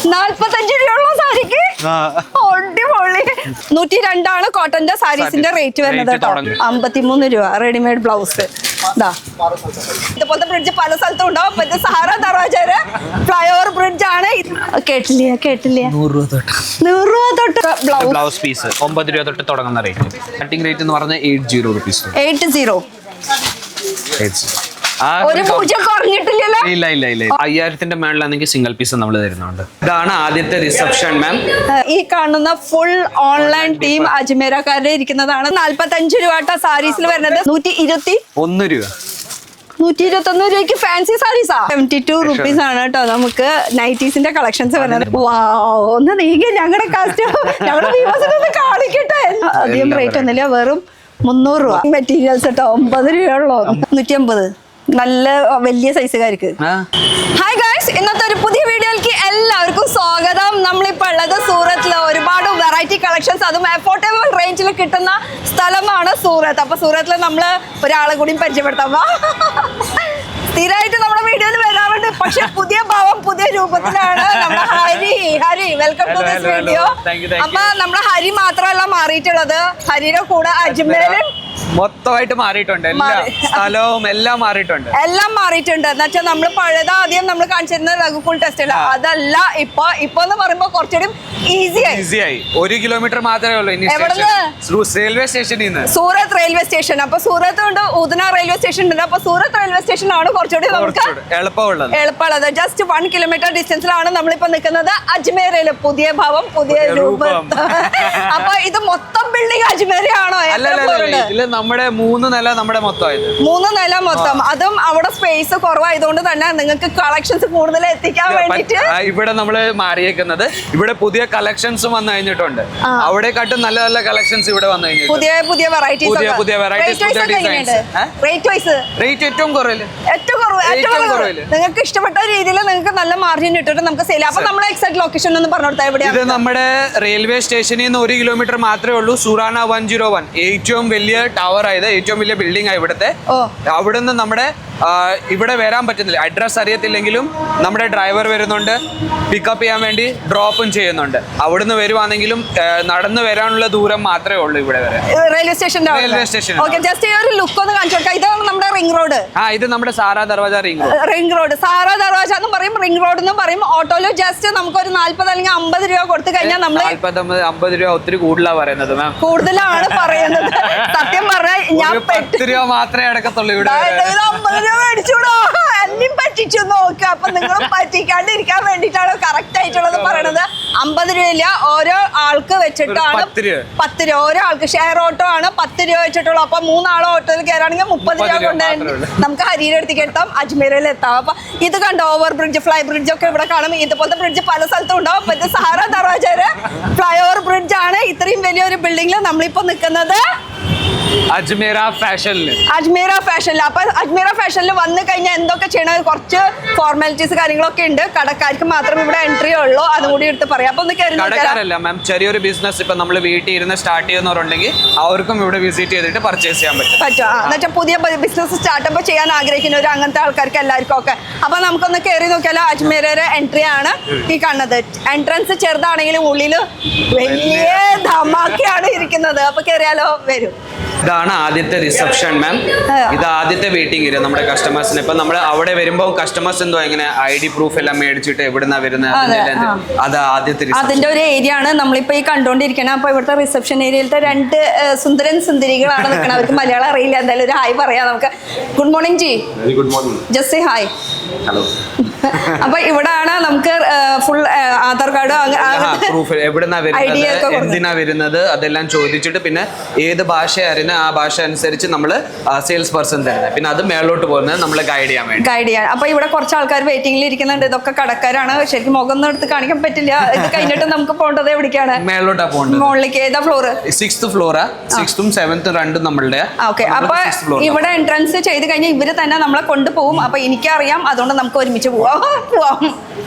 45 രൂപയുള്ള സാരിക്ക് അടിപൊളി. 102 കോട്ടന്റെ സാരീസിന്റെ റേറ്റ് വരുന്നത് കേട്ടോ. 53 രൂപ റെഡിമെയ്ഡ് ബ്ലൗസ്. ഇതുപോലത്തെ ബ്രിഡ്ജ് പല സ്ഥലത്തും ഉണ്ടാവും. ഇത് സഹാറ ദർവാജയുടെ ഫ്ലൈ ഓവർ ബ്രിഡ്ജ് ആണ്. കേട്ടില്ലേ 100 രൂപ തൊട്ട് ബ്ലൗസ് പീസ് 9 രൂപ തൊട്ട് തുടങ്ങുന്ന റേറ്റ്. സ്റ്റാർട്ടിംഗ് റേറ്റ് എന്ന് പറഞ്ഞാൽ 80 റുപ്പീസ്. 80 ഒരു പൂജ്യം കുറഞ്ഞിട്ടില്ലല്ലോ. ഇല്ല 5000ന്റെ മേളിലാണെങ്കിൽ സിംഗിൾ പീസ് നമ്മൾ തരുന്നുണ്ട്. ഇതാണ് ആദ്യത്തെ റിസപ്ഷൻ മാം. ഈ കാണുന്ന ഫുൾ ഓൺലൈൻ ടീം അജ്മീരക്കാരുടെ ഇരിക്കുന്നതാണ്. 45 രൂപ സാരീസിൽ വരുന്നത്. 121 രൂപ. 121 രൂപയ്ക്ക് ഫാൻസി സാരീസാ. 72 റുപ്പീസ് ആണ് കേട്ടോ നമുക്ക് നൈറ്റീസിന്റെ കളക്ഷൻസ് വരുന്നത്. ഒന്ന് നീങ്ങി ഞങ്ങളുടെ ഞങ്ങളുടെ വ്യൂവേഴ്സിനൊന്ന് കാണിക്കട്ടെ. അധികം റേറ്റ് ഒന്നുമില്ല, വെറും 300 രൂപ. മെറ്റീരിയൽസ് കേട്ടോ 50 രൂപയുള്ളൂ. 150 നല്ല വലിയ സൈസുകാർക്ക്. ഹായ് ഗൈസ്, ഇന്നത്തെ ഒരു പുതിയ വീഡിയോയിലേക്ക് എല്ലാവർക്കും സ്വാഗതം. നമ്മളിപ്പോൾ ഉള്ളത് സൂറത്തില് ഒരുപാട് വെറൈറ്റി കളക്ഷൻസ്, അതും അഫോർഡബിൾ റേഞ്ചിൽ കിട്ടുന്ന സ്ഥലമാണ് സൂറത്ത്. അപ്പൊ സൂറത്തില് നമ്മള് ഒരാളെ കൂടി പരിചയപ്പെടുത്താം. സ്ഥിരമായിട്ട് നമ്മുടെ വീഡിയോയിൽ വരാറുണ്ട്, പക്ഷെ പുതിയ ഭാവം പുതിയ രൂപത്തിലാണ്. നമ്മുടെ Hari welcome to this video. അപ്പൊ നമ്മുടെ ഹരി മാത്രമല്ല മാറിയിട്ടുള്ളത്, ഹരിയുടെ കൂടെ അജ്മേരും മൊത്തമായിട്ട് മാറിയിട്ടുണ്ട്. സ്ഥലവും എല്ലാം മാറിയിട്ടുണ്ട്. എന്ന് വെച്ചാൽ നമ്മൾ പഴയത് ആദ്യം നമ്മൾ കാണിച്ചിരുന്ന റഘുകുൽ ടെസ്റ്റ് അതല്ല. ഇപ്പൊ എന്ന് പറയുമ്പോ കുറച്ചുകൂടി ഈസിയായി. 1 കിലോമീറ്റർ മാത്രമേ ഉള്ളൂ റെയിൽവേ സ്റ്റേഷനിൽ നിന്ന്. സൂറത്ത് റെയിൽവേ സ്റ്റേഷൻ. അപ്പൊ സൂറത്ത് ഉണ്ട്, ഉദന റെയിൽവേ സ്റ്റേഷൻ ഉണ്ട്. അപ്പൊ സൂറത്ത് റെയിൽവേ സ്റ്റേഷൻ ആണ് കുറച്ചുകൂടി നമുക്ക് എളുപ്പമുള്ളത്. ജസ്റ്റ് 1 കിലോമീറ്റർ ഡിസ്റ്റൻസിലാണ് നമ്മളിപ്പോ നിൽക്കുന്നത്. അജ്മേരയില് പുതിയ ഭാവം പുതിയ രൂപം. അപ്പൊ ഇത് മൊത്തം ബിൽഡിംഗ് അജ്മേരയാണോ? നമ്മുടെ 3 നില നമ്മുടെ മൊത്തം. അതും അവിടെ സ്പേസ് കുറവായതുകൊണ്ട് തന്നെ നിങ്ങൾക്ക് കളക്ഷൻസ് കൂടുതൽ എത്തിക്കാൻ വേണ്ടിട്ട് ഇവിടെ നമ്മള് മാറിയേക്കുന്നത്. ഇവിടെ പുതിയ കളക്ഷൻസ് വന്നു കഴിഞ്ഞിട്ടുണ്ട്. അവിടെക്കാട്ടും നല്ല നല്ല കളക്ഷൻസ് ഇവിടെ വന്നു കഴിഞ്ഞിട്ടുണ്ട്. പുതിയ വെറൈറ്റീസ്. റേറ്റ് ഏറ്റവും കുറവില്ല. നിങ്ങൾക്ക് ഇഷ്ടപ്പെട്ട രീതിയിൽ നിങ്ങൾക്ക് നല്ല മാർജിൻ ഇട്ടിട്ട് നമുക്ക് സെയിൽ. അപ്പൊ നമ്മുടെ എക്സാക്ട് ലൊക്കേഷൻ ഒന്ന് പറഞ്ഞു കൊടുത്താൽ എവിടെയാണ്? ഇത് നമ്മുടെ റെയിൽവേ സ്റ്റേഷനിൽ നിന്ന് 1 കിലോമീറ്റർ മാത്രമേ ഉള്ളൂ. സുറാന 101 ഏറ്റവും വലിയ ടവർ ആയത്, ഏറ്റവും വലിയ ബിൽഡിംഗ് ആണ് ഇവിടുത്തെ. അവിടുന്ന് നമ്മുടെ ഇവിടെ വരാൻ പറ്റുന്നില്ല. അഡ്രസ് അറിയത്തില്ലെങ്കിലും നമ്മുടെ ഡ്രൈവർ വരുന്നുണ്ട്, പിക്കപ്പ് ചെയ്യാൻ വേണ്ടി ഡ്രോപ്പും ചെയ്യുന്നുണ്ട്. അവിടുന്ന് വരുവാണെങ്കിലും നടന്നു വരാനുള്ള ദൂരം മാത്രമേ ഉള്ളൂ ഇവിടെ വരെ. Railway station. ജസ്റ്റ് ഒരു ലുക്ക് ഒന്ന് കാണിച്ചു കൊടുക്കാം. ഇതാണ് നമ്മുടെ റിംഗ് റോഡ്. ഇത് നമ്മുടെ Sarah Darwaja ring road. Sarah Darwaja എന്ന് പറയും, റിംഗ് റോഡ് എന്ന് പറയും. ഓട്ടോയില് ജസ്റ്റ് നമുക്കൊരു 40 അല്ലെങ്കിൽ 50 രൂപ കൊടുത്തു കഴിഞ്ഞാൽ നമ്മൾ 40-50 രൂപ ഒത്തിരി കൂടുതലാണ് പറയുന്നത് മാം. കൂടുതലാണ് പറയുന്നത്. സത്യം പറഞ്ഞാൽ ഞാൻ 10 രൂപ മാത്രമേ അടക്കത്തുള്ളൂ ഇവിടെ. 50 രൂപ മേടിച്ചൂടോ? എന്നെയും പറ്റിച്ചു നോക്കുക. അപ്പൊ നിങ്ങളും പറ്റിക്കാണ്ടിരിക്കാൻ വേണ്ടിയിട്ടാണ് കറക്റ്റ് ആയിട്ടുള്ളത് പറയണത്. 50 രൂപയില്ല, ഓരോ ആൾക്ക് വെച്ചിട്ടാണ് 10 രൂപ. ഓരോ ആൾക്ക് ഷെയർ ഓട്ടോ ആണ് 10 രൂപ വെച്ചിട്ടുള്ളൂ. അപ്പൊ 3 ആളോ ഓട്ടോയിൽ കയറാണെങ്കിൽ 30 രൂപ കൊണ്ട് നമുക്ക് ഹരിയുടെ അടുത്തേക്ക് എത്താം, അജ്മീരയിൽ എത്താം. അപ്പൊ ഇത് കണ്ടോ, ഓവർ ബ്രിഡ്ജ്, ഫ്ലൈ ബ്രിഡ്ജ് ഒക്കെ ഇവിടെ കാണും. ഇതുപോലത്തെ ബ്രിഡ്ജ് പല സ്ഥലത്തും ഉണ്ടാവും. ഇത് സഹാറ ദർവാജയുടെ ഫ്ലൈ ഓവർ ബ്രിഡ്ജ് ആണ്. ഇത്രയും വലിയൊരു ബിൽഡിംഗിൽ നമ്മളിപ്പോ നിൽക്കുന്നത് അജ്മീര ഫാഷനിൽ. അപ്പൊ അജ്മീര ഫാഷനിൽ വന്നു കഴിഞ്ഞാൽ എന്തൊക്കെ ചെയ്യണം, കുറച്ച് ഫോർമാലിറ്റീസ് കാര്യങ്ങളൊക്കെ ഉണ്ട്. കടക്കാർക്ക് മാത്രം ഇവിടെ എൻട്രി ഉള്ളൂ, അതുകൂടി എടുത്ത് പറയാം. അപ്പൊ കടക്കാരല്ല മാം, ചെറിയൊരു ബിസിനസ് ഇപ്പൊ നമ്മൾ വീട്ടിൽ ഇരുന്ന് സ്റ്റാർട്ട് ചെയ്യുന്നവരുണ്ടെങ്കിൽ അവർക്കും ഇവിടെ വിസിറ്റ് ചെയ്തിട്ട് പർച്ചേസ് ചെയ്യാൻ പറ്റും. എന്നുവെച്ചാൽ പുതിയ ബിസിനസ് സ്റ്റാർട്ടപ്പ് ചെയ്യാൻ ആഗ്രഹിക്കുന്നവർ, അങ്ങനത്തെ ആൾക്കാർക്ക് എല്ലാവർക്കും ഒക്കെ. അപ്പൊ നമുക്കൊന്ന് കയറി നോക്കിയാലോ. അജ്മീരയുടെ എൻട്രി ആണ് ഈ കാണുന്നത്. എൻട്രൻസ് ചെറുതാണെങ്കിലും ഉള്ളില് വലിയ ധമാക്കയാണ് ഇരിക്കുന്നത്. അപ്പൊ കയറിയാലോ, വരും. ഇതാണ് ആദ്യത്തെ റിസപ്ഷൻ മാം. ഇത് ആദ്യത്തെ വെയിറ്റിംഗ് ഏരിയ നമ്മുടെ കസ്റ്റമേഴ്സിന്. ഇപ്പൊ നമ്മൾ അവിടെ വരുമ്പോൾ കസ്റ്റമേഴ്സ് എന്തോ ഇങ്ങനെ ID പ്രൂഫ് എല്ലാം മേടിച്ചിട്ട് എവിടുന്നാ വരുന്നത്, അത് ആദ്യത്തെ അതിന്റെ ഒരു ഏരിയ ആണ് നമ്മളിപ്പോ ഈ കണ്ടോണ്ടിരിക്കണം. അപ്പൊ ഇവിടുത്തെ റിസപ്ഷൻ ഏരിയയിലത്തെ 2 സുന്ദരികളാണ് നിൽക്കണം. അവർക്ക് മലയാളം അറിയില്ല, എന്തായാലും ഒരു ഹായ് പറയാം നമുക്ക്. Good morning G. Good morning. Just say hi. Hello. അപ്പൊ ഇവിടാണ് നമുക്ക് ഫുൾ ആധാർ കാർഡ് പ്രൂഫ് എവിടുന്നാ വരുന്നത്, എന്തിനാ വരുന്നത്, അതെല്ലാം ചോദിച്ചിട്ട് പിന്നെ ഏത് ഭാഷ അറിയുന്ന ആ ഭാഷ അനുസരിച്ച് നമ്മൾ സെയിൽസ് പേഴ്സൺ തരുന്നത്. പിന്നെ അത് മേലോട്ട് പോകുന്നത് നമ്മൾ ഗൈഡ് ചെയ്യാൻ. അപ്പൊ ഇവിടെ കുറച്ച് ആൾക്കാർ വെയിറ്റിംഗിൽ ഇരിക്കുന്നുണ്ട്. ഇതൊക്കെ കടക്കാരാണ്. ശരിക്കും മുഖം ഒന്നും എടുത്ത് കാണിക്കാൻ പറ്റില്ല. ഇത് കഴിഞ്ഞിട്ട് നമുക്ക് പോകേണ്ടത് എവിടേക്കാണ്? മേലോട്ടാ പോകേണ്ടത്. മുകളിലേക്ക്. ഏതാ ഫ്ലോറ്? 6th ഫ്ലോറാ. 6th ഉം 7th രണ്ടും നമ്മളുടെ. ഓക്കെ. അപ്പൊ ഇവിടെ എൻട്രൻസ് ചെയ്ത് കഴിഞ്ഞാൽ ഇവര് തന്നെ നമ്മളെ കൊണ്ടുപോകും. അപ്പൊ എനിക്കറിയാം, അതുകൊണ്ട് നമുക്ക് ഒരുമിച്ച് പോവാം.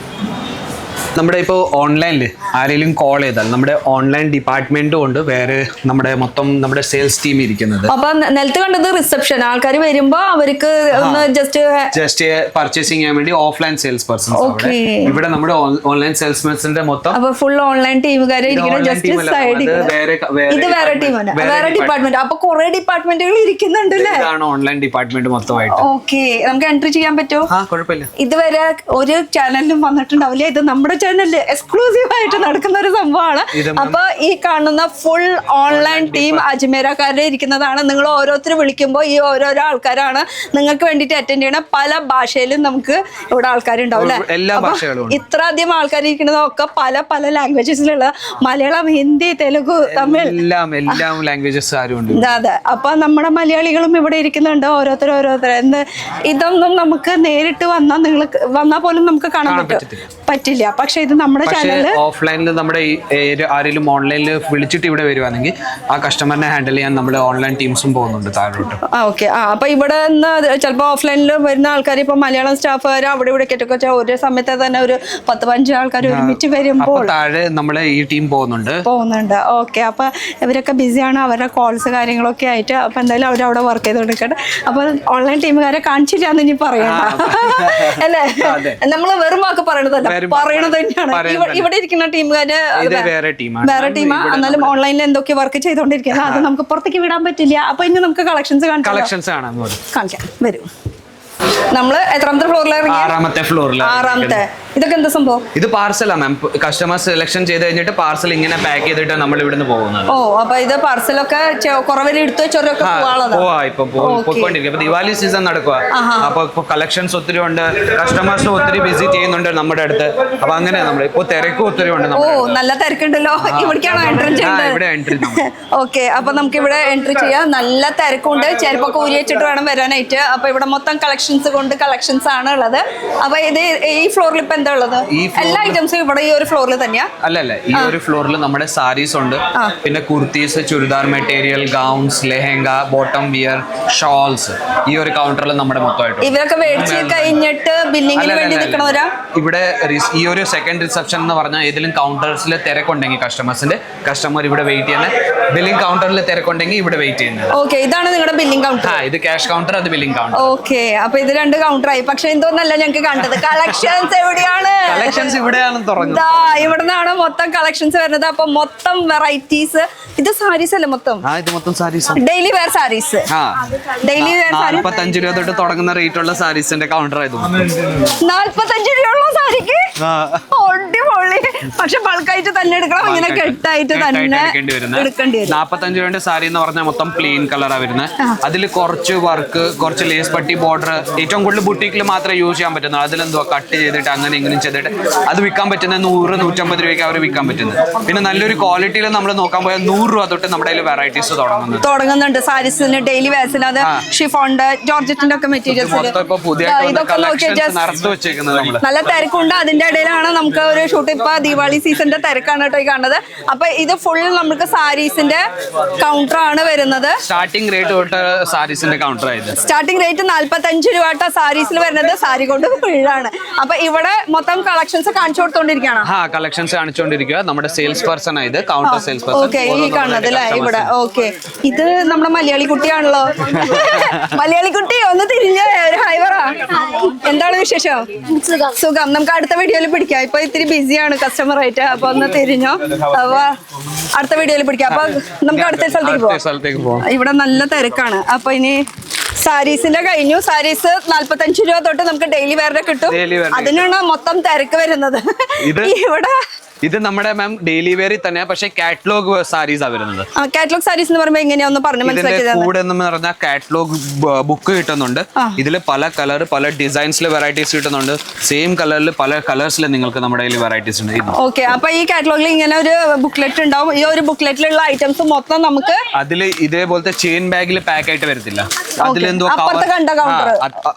നമ്മുടെ ഇപ്പോൾ ഓൺലൈനിൽ ആരെങ്കിലും കോൾ ചെയ്താൽ നമ്മുടെ ഓൺലൈൻ ഡിപ്പാർട്ട്മെന്റും ഉണ്ട്, വേറെ നമ്മുടെ മൊത്തം നമ്മുടെ സെയിൽസ് ടീം ഇരിക്കുന്നത്. അപ്പൊ നിലത്ത് കണ്ടത് റിസപ്ഷൻ, ആൾക്കാർ വരുമ്പോ അവർക്ക് ഒന്ന് ജസ്റ്റ് പർച്ചേസിംഗ് ചെയ്യാൻ വേണ്ടി ഓഫ്ലൈൻ സെയിൽസ് പേഴ്സൺസ്. ഇവിടെ നമ്മുടെ ഓൺലൈൻ സെയിൽസ്മാൻസിന്റെ മൊത്തം അപ്പൊ ഫുൾ ഓൺലൈൻ ടീമുകാരെ ജസ്റ്റ് സൈഡിൽ ഇത് വേറെ ടീമാണ്, വേറെ ഡിപ്പാർട്ട്മെന്റ്. അപ്പൊ കുറെ ഡിപ്പാർട്ട്മെന്റുകൾ ഇരിക്കുന്നുണ്ട് അല്ലേ? ഇതാണ് ഓൺലൈൻ ഡിപ്പാർട്ട്മെന്റ് മൊത്തമായിട്ട്. ഓക്കെ, നമുക്ക് എൻട്രി ചെയ്യാൻ പറ്റുമോ? കുഴപ്പമില്ല. ഇതുവരെ ഒരു ചാനലിലും വന്നിട്ടുണ്ടാവില്ല, ഇത് നമ്മുടെ ചാനലിൽ എക്സ്ക്ലൂസീവ് ആയിട്ട് നടക്കുന്ന ഒരു സംഭവമാണ്. അപ്പൊ ഈ കാണുന്ന ഫുൾ ഓൺലൈൻ ടീം അജ്മീരക്കാരുടെ ഇരിക്കുന്നതാണ്. നിങ്ങൾ ഓരോരുത്തർ വിളിക്കുമ്പോൾ ഈ ഓരോരോ ആൾക്കാരാണ് നിങ്ങൾക്ക് വേണ്ടിയിട്ട് അറ്റൻഡ് ചെയ്യണ. പല ഭാഷയിലും നമുക്ക് ഇവിടെ ആൾക്കാരുണ്ടാവും അല്ലെ? എല്ലാ ഭാഷകളും. ഇത്ര അധികം ആൾക്കാർ ഇരിക്കുന്നതൊക്കെ പല പല ലാംഗ്വേജസിലുള്ള മലയാളം, ഹിന്ദി, തെലുഗു, തമിഴ് എല്ലാം ലാംഗ്വേജസ് ഉണ്ട്. അതെ. അപ്പൊ നമ്മുടെ മലയാളികളും ഇവിടെ ഇരിക്കുന്നുണ്ട്, ഓരോരുത്തർ. ഇതൊന്നും നമുക്ക് നേരിട്ട് വന്നാൽ പോലും നമുക്ക് കാണാൻ പറ്റില്ല. പക്ഷെ ഇത് നമ്മുടെ ചാനലിൽ ഓഫ്ലൈനിൽ നമ്മുടെ ആരെങ്കിലും ഓൺലൈനിൽ വിളിച്ചിട്ട് ഇവിടെ വരുവാണെങ്കിൽ ആ കസ്റ്റമറിനെ ഹാൻഡിൽ ചെയ്യാൻ നമ്മുടെ ഓൺലൈൻ ടീംസും പോകുന്നുണ്ട് താഴോട്ട്. ഓക്കെ. അപ്പൊ ഇവിടെ നിന്ന് ചിലപ്പോൾ ഓഫ്ലൈനിൽ വരുന്ന ആൾക്കാർ ഇപ്പൊ മലയാളം സ്റ്റാഫുകാർ അവിടെ ഇവിടെ കേട്ടൊക്കെ ഒരേ സമയത്ത് തന്നെ ഒരു 10-15 ആൾക്കാർ ഒരുമിച്ച് വരുമ്പോൾ താഴെ നമ്മളെ ഈ ടീം പോകുന്നുണ്ട്. ഓക്കെ. അപ്പൊ ഇവരൊക്കെ ബിസിയാണ്, അവരുടെ കോൾസ് കാര്യങ്ങളൊക്കെ ആയിട്ട്. അപ്പൊ എന്തായാലും അവരവിടെ വർക്ക് ചെയ്തോണ്ടിരിക്കട്ടെ. അപ്പൊ ഓൺലൈൻ ടീമുകാരെ കാണിച്ചില്ല എന്ന് ഇനി പറയണ്ട അല്ലേ? നമ്മള് വെറും വാക്ക് പറയണതല്ല, പറയണത് തന്നെയാണ്. ഇവിടെ ഇരിക്കുന്ന ടീമുകാര് വേറെ ടീമാ. എന്നാലും ഓൺലൈനിൽ എന്തൊക്കെ വർക്ക് ചെയ്തോണ്ടിരിക്കുന്നത് അത് നമുക്ക് പുറത്തേക്ക് വിടാൻ പറ്റില്ല. അപ്പൊ ഇനി നമുക്ക് കളക്ഷൻസ് കാണിക്കാം. വരും. നമ്മള് എത്രാമത്തെ ഫ്ലോറിലാണ്? 6ാമത്തെ ഫ്ലോറിൽ. 6ാമത്തെ. ഇതൊക്കെ എന്താ സംഭവം? ഇത് പാർസലാ മാം. കസ്റ്റമർ സെലക്ഷൻ ചെയ്ത് കഴിഞ്ഞിട്ട് പാർസൽ ഇങ്ങനെ പാക്ക് ചെയ്തിട്ട് നമ്മൾ ഇവിടുന്ന് പോകുന്നത്. അപ്പൊ ഇത് പാർസലൊക്കെ കുറവരെ എടുത്തു വെച്ചവരൊക്കെ പോയിക്കൊണ്ടിരിക്കും. ദിവാലി സീസൺ നടക്കുക. അപ്പൊ ഇപ്പൊ കളക്ഷൻസ് ഒത്തിരി ഉണ്ട്, കസ്റ്റമേഴ്സ് ഒത്തിരി വിസിറ്റ് ചെയ്യുന്നുണ്ട് നമ്മുടെ അടുത്ത്. അപ്പൊ അങ്ങനെ നമ്മൾ ഇപ്പൊ തിരക്കും ഒത്തിരി ഉണ്ട്. നല്ല തിരക്കുണ്ടല്ലോ. ഇവിടേക്കാണോ എൻട്രി ചെയ്യുന്നത്? ഓക്കെ. അപ്പൊ നമുക്ക് ഇവിടെ എൻട്രി ചെയ്യാം. നല്ല തിരക്കുണ്ട്, ചെരുപ്പൊക്കെ ഊരി വെച്ചിട്ട് വേണം വരാനായിട്ട്. അപ്പൊ ഇവിടെ മൊത്തം കളക്ഷൻസ് ആണ് ഉള്ളത്. അപ്പൊ ഇത് ഈ ഫ്ലോറിൽ ഇപ്പൊ എന്താ ഉള്ളത്? എല്ലാ ഐറ്റംസും ഇവിടെ ഈ ഒരു ഫ്ലോറിൽ തന്നെയാ? അല്ലല്ല, ഈ ഒരു ഫ്ലോറിൽ നമ്മുടെ സാരീസ് ഉണ്ട്, പിന്നെ kurtis, churidar material, gowns, lehenga, bottom wear, shawls. ഈ ഒരു കൗണ്ടറിൽ നമ്മുടെ മൊത്തമായിട്ട് ഇവരൊക്കെ മേടിച്ച് കഴിഞ്ഞിട്ട് ബില്ലിങ്ങിന് വേണ്ടി നിൽക്കണവരാ. ഇവിടെ ഈ ഒരു സെക്കൻഡ് റിസപ്ഷൻ എന്ന് പറഞ്ഞാൽ ഏതെങ്കിലും കൗണ്ടേഴ്സിൽ തിരക്കുണ്ടെങ്കിൽ കസ്റ്റമർ ഇവിടെ വെയിറ്റ് ചെയ്യുന്നത്, ബില്ലിംഗ് കൗണ്ടറിൽ തിരക്കുണ്ടെങ്കിൽ ഇവിടെ വെയിറ്റ് ചെയ്യുന്നത്. ഓക്കെ. ഇതാണ് നിങ്ങളുടെ ബില്ലിംഗ് കൗണ്ടർ? ഇത് ക്യാഷ് കൗണ്ടർ, അത് ബില്ലിംഗ് കൗണ്ടർ. ഓക്കെ. അപ്പൊ ഇത് 2 കൗണ്ടറായി. പക്ഷെ എന്തോന്നല്ല ഞങ്ങൾക്ക് കണ്ടത്. കളക്ഷൻസ് എവിടെയാണ്? കളക്ഷൻസ് ഇവിടെയാണ് തുടങ്ങുന്നത്. ഇവിടുന്നാണ് മൊത്തം കളക്ഷൻസ് വരുന്നത്. അപ്പൊ മൊത്തം വെറൈറ്റീസ്. ഇത് സാരീസ് അല്ലേ മൊത്തം? ഇത് മൊത്തം sarees, daily wear sarees. Daily wear 45 രൂപ തൊട്ട് തുടങ്ങുന്ന റേറ്റ് ഉള്ള സാരീസിന്റെ കൗണ്ടർ ആയിരുന്നു. 45 രൂപയുള്ള സാരിക്ക് അടിപൊളി. പക്ഷെ ബൾക്കായിട്ട് തന്നെ എടുക്കണം, ഇങ്ങനെ കെട്ടായിട്ട് തന്നെ എടുക്കേണ്ടി വരും. 45 രൂപയുടെ സാരി എന്ന് പറഞ്ഞാൽ മൊത്തം പ്ലെയിൻ കളറാണ് വരുന്നത്. അതിൽ കുറച്ച് വർക്ക്, കുറച്ച് ലേസ് പട്ടി, ബോർഡർ, ഏറ്റവും കൂടുതൽ ബുട്ടീക്കിൽ മാത്രമേ യൂസ് ചെയ്യാൻ പറ്റുന്നത്. അതിലെന്തുവാ കട്ട് ചെയ്തിട്ട് അങ്ങനെ ഇങ്ങനെ ചെയ്തിട്ട് അത് വിൽക്കാൻ പറ്റുന്നത് 100-150 രൂപയ്ക്ക് അവർ വിൽക്കാൻ പറ്റുന്നത്. പിന്നെ നല്ലൊരു ക്വാളിറ്റിയിൽ നമ്മൾ നോക്കാൻ പോയാൽ 100 രൂപ തൊട്ട് നമ്മുടെ കയ്യിൽ വെറൈറ്റീസ് തുടങ്ങുന്നുണ്ട്. സാരീസിന്, ഡെയിലി വെയർസിന്, അത് ഷിഫോണിന്റെ, ജോർജറ്റിന്റെ ഒക്കെ മെറ്റീരിയൽസ്. ഇതൊക്കെ നല്ല തിരക്കുണ്ട്. അതിന്റെ ഇടയിലാണ് നമുക്ക് ഒരു ഷൂട്ട്. ഇപ്പൊ ദിവാലി സീസണിന്റെ തിരക്കാണ് കേട്ടോ ഈ കാണുന്നത്. അപ്പൊ ഇത് ഫുൾ നമുക്ക് സാരീസിന്റെ കൗണ്ടർ ആണ് വരുന്നത്. സ്റ്റാർട്ടിംഗ് റേറ്റ് തൊട്ട് സാരീസിന്റെ കൗണ്ടർ ആയത്. സ്റ്റാർട്ടിംഗ് റേറ്റ് 45 രൂപ സാരീസിൽ വരുന്നത്. സാരി കൊണ്ട് വീഴാണ്. അപ്പൊ ഇവിടെ മൊത്തം കളക്ഷൻസ് കാണിച്ചു കൊടുത്തോണ്ടിരിക്കുകയാണ്. കളക്ഷൻസ് കാണിച്ചുകൊണ്ടിരിക്കുക. നമ്മുടെ സെയിൽസ് പേഴ്സൺ ആയത്, കൗണ്ടർ സെയിൽസ് പേഴ്സൺ. ഓക്കെ. ഈ കാണുന്നത് അല്ലേ ഇവിടെ? ഓക്കെ. ഇത് നമ്മുടെ മലയാളി കുട്ടിയാണല്ലോ. മലയാളി കുട്ടി ഒന്ന് തിരിഞ്ഞ് ഒരു ഹായ് പറ. എന്താണ് വിശേഷം? സുഖം. നമുക്ക് അടുത്ത വീഡിയോയിൽ പിടിക്കാം. ഇപ്പൊ ഇത്തിരി ബിസിയാണ് കസ്റ്റമർ ആയിട്ട്. അപ്പൊ ഒന്ന് തിരിഞ്ഞോ. അപ്പൊ അടുത്ത വീഡിയോയിൽ പിടിക്കാം. അപ്പൊ നമുക്ക് അടുത്ത സ്ഥലത്തേക്ക് പോവാം. ഇവിടെ നല്ല തിരക്കാണ്. അപ്പൊ ഇനി സാരീസിന്റെ കഴിഞ്ഞു. സാരീസ് 45 രൂപ തൊട്ട് നമുക്ക് ഡെയിലി വെയറിന്റെ കിട്ടും. അതിനാണ് മൊത്തം തിരക്ക് വരുന്നത് ഇവിടെ. ഇത് നമ്മുടെ മാം ഡെയിലി വെയറിൽ തന്നെ, പക്ഷേ കാറ്റലോഗ് സാരീസ് വരുന്നത്. കാറ്റലോഗ് സാരീസ് എന്ന് പറയുമ്പോൾ എങ്ങനെയാന്ന് പറഞ്ഞു മനസ്സിലാക്കിയത്. കൂടെ എന്ന് പറഞ്ഞാൽ കാറ്റലോഗ് ബുക്ക് കിട്ടുന്നുണ്ട്. ഇതിൽ പല കളർ, പല ഡിസൈൻസിലെ വെറൈറ്റീസ് കിട്ടുന്നുണ്ട്. സെയിം കളറിൽ പല കളേഴ്സിൽ നിങ്ങൾക്ക് നമ്മുടെ കയ്യിൽ വെറൈറ്റീസ് ഉണ്ട്. ഓക്കെ. അപ്പൊ ഈ കാറ്റലോഗിൽ ഇങ്ങനെ ഒരു ബുക്ക്ലെറ്റ് ഉണ്ടാവും. ഈ ഒരു ബുക്ക്ലെറ്റിലുള്ള ഐറ്റംസ് മൊത്തം നമുക്ക് അതിൽ ഇതേപോലത്തെ ചെയിൻ ബാഗിൽ പാക്ക് ആയിട്ട് വരത്തില്ല. അതിലെന്തോ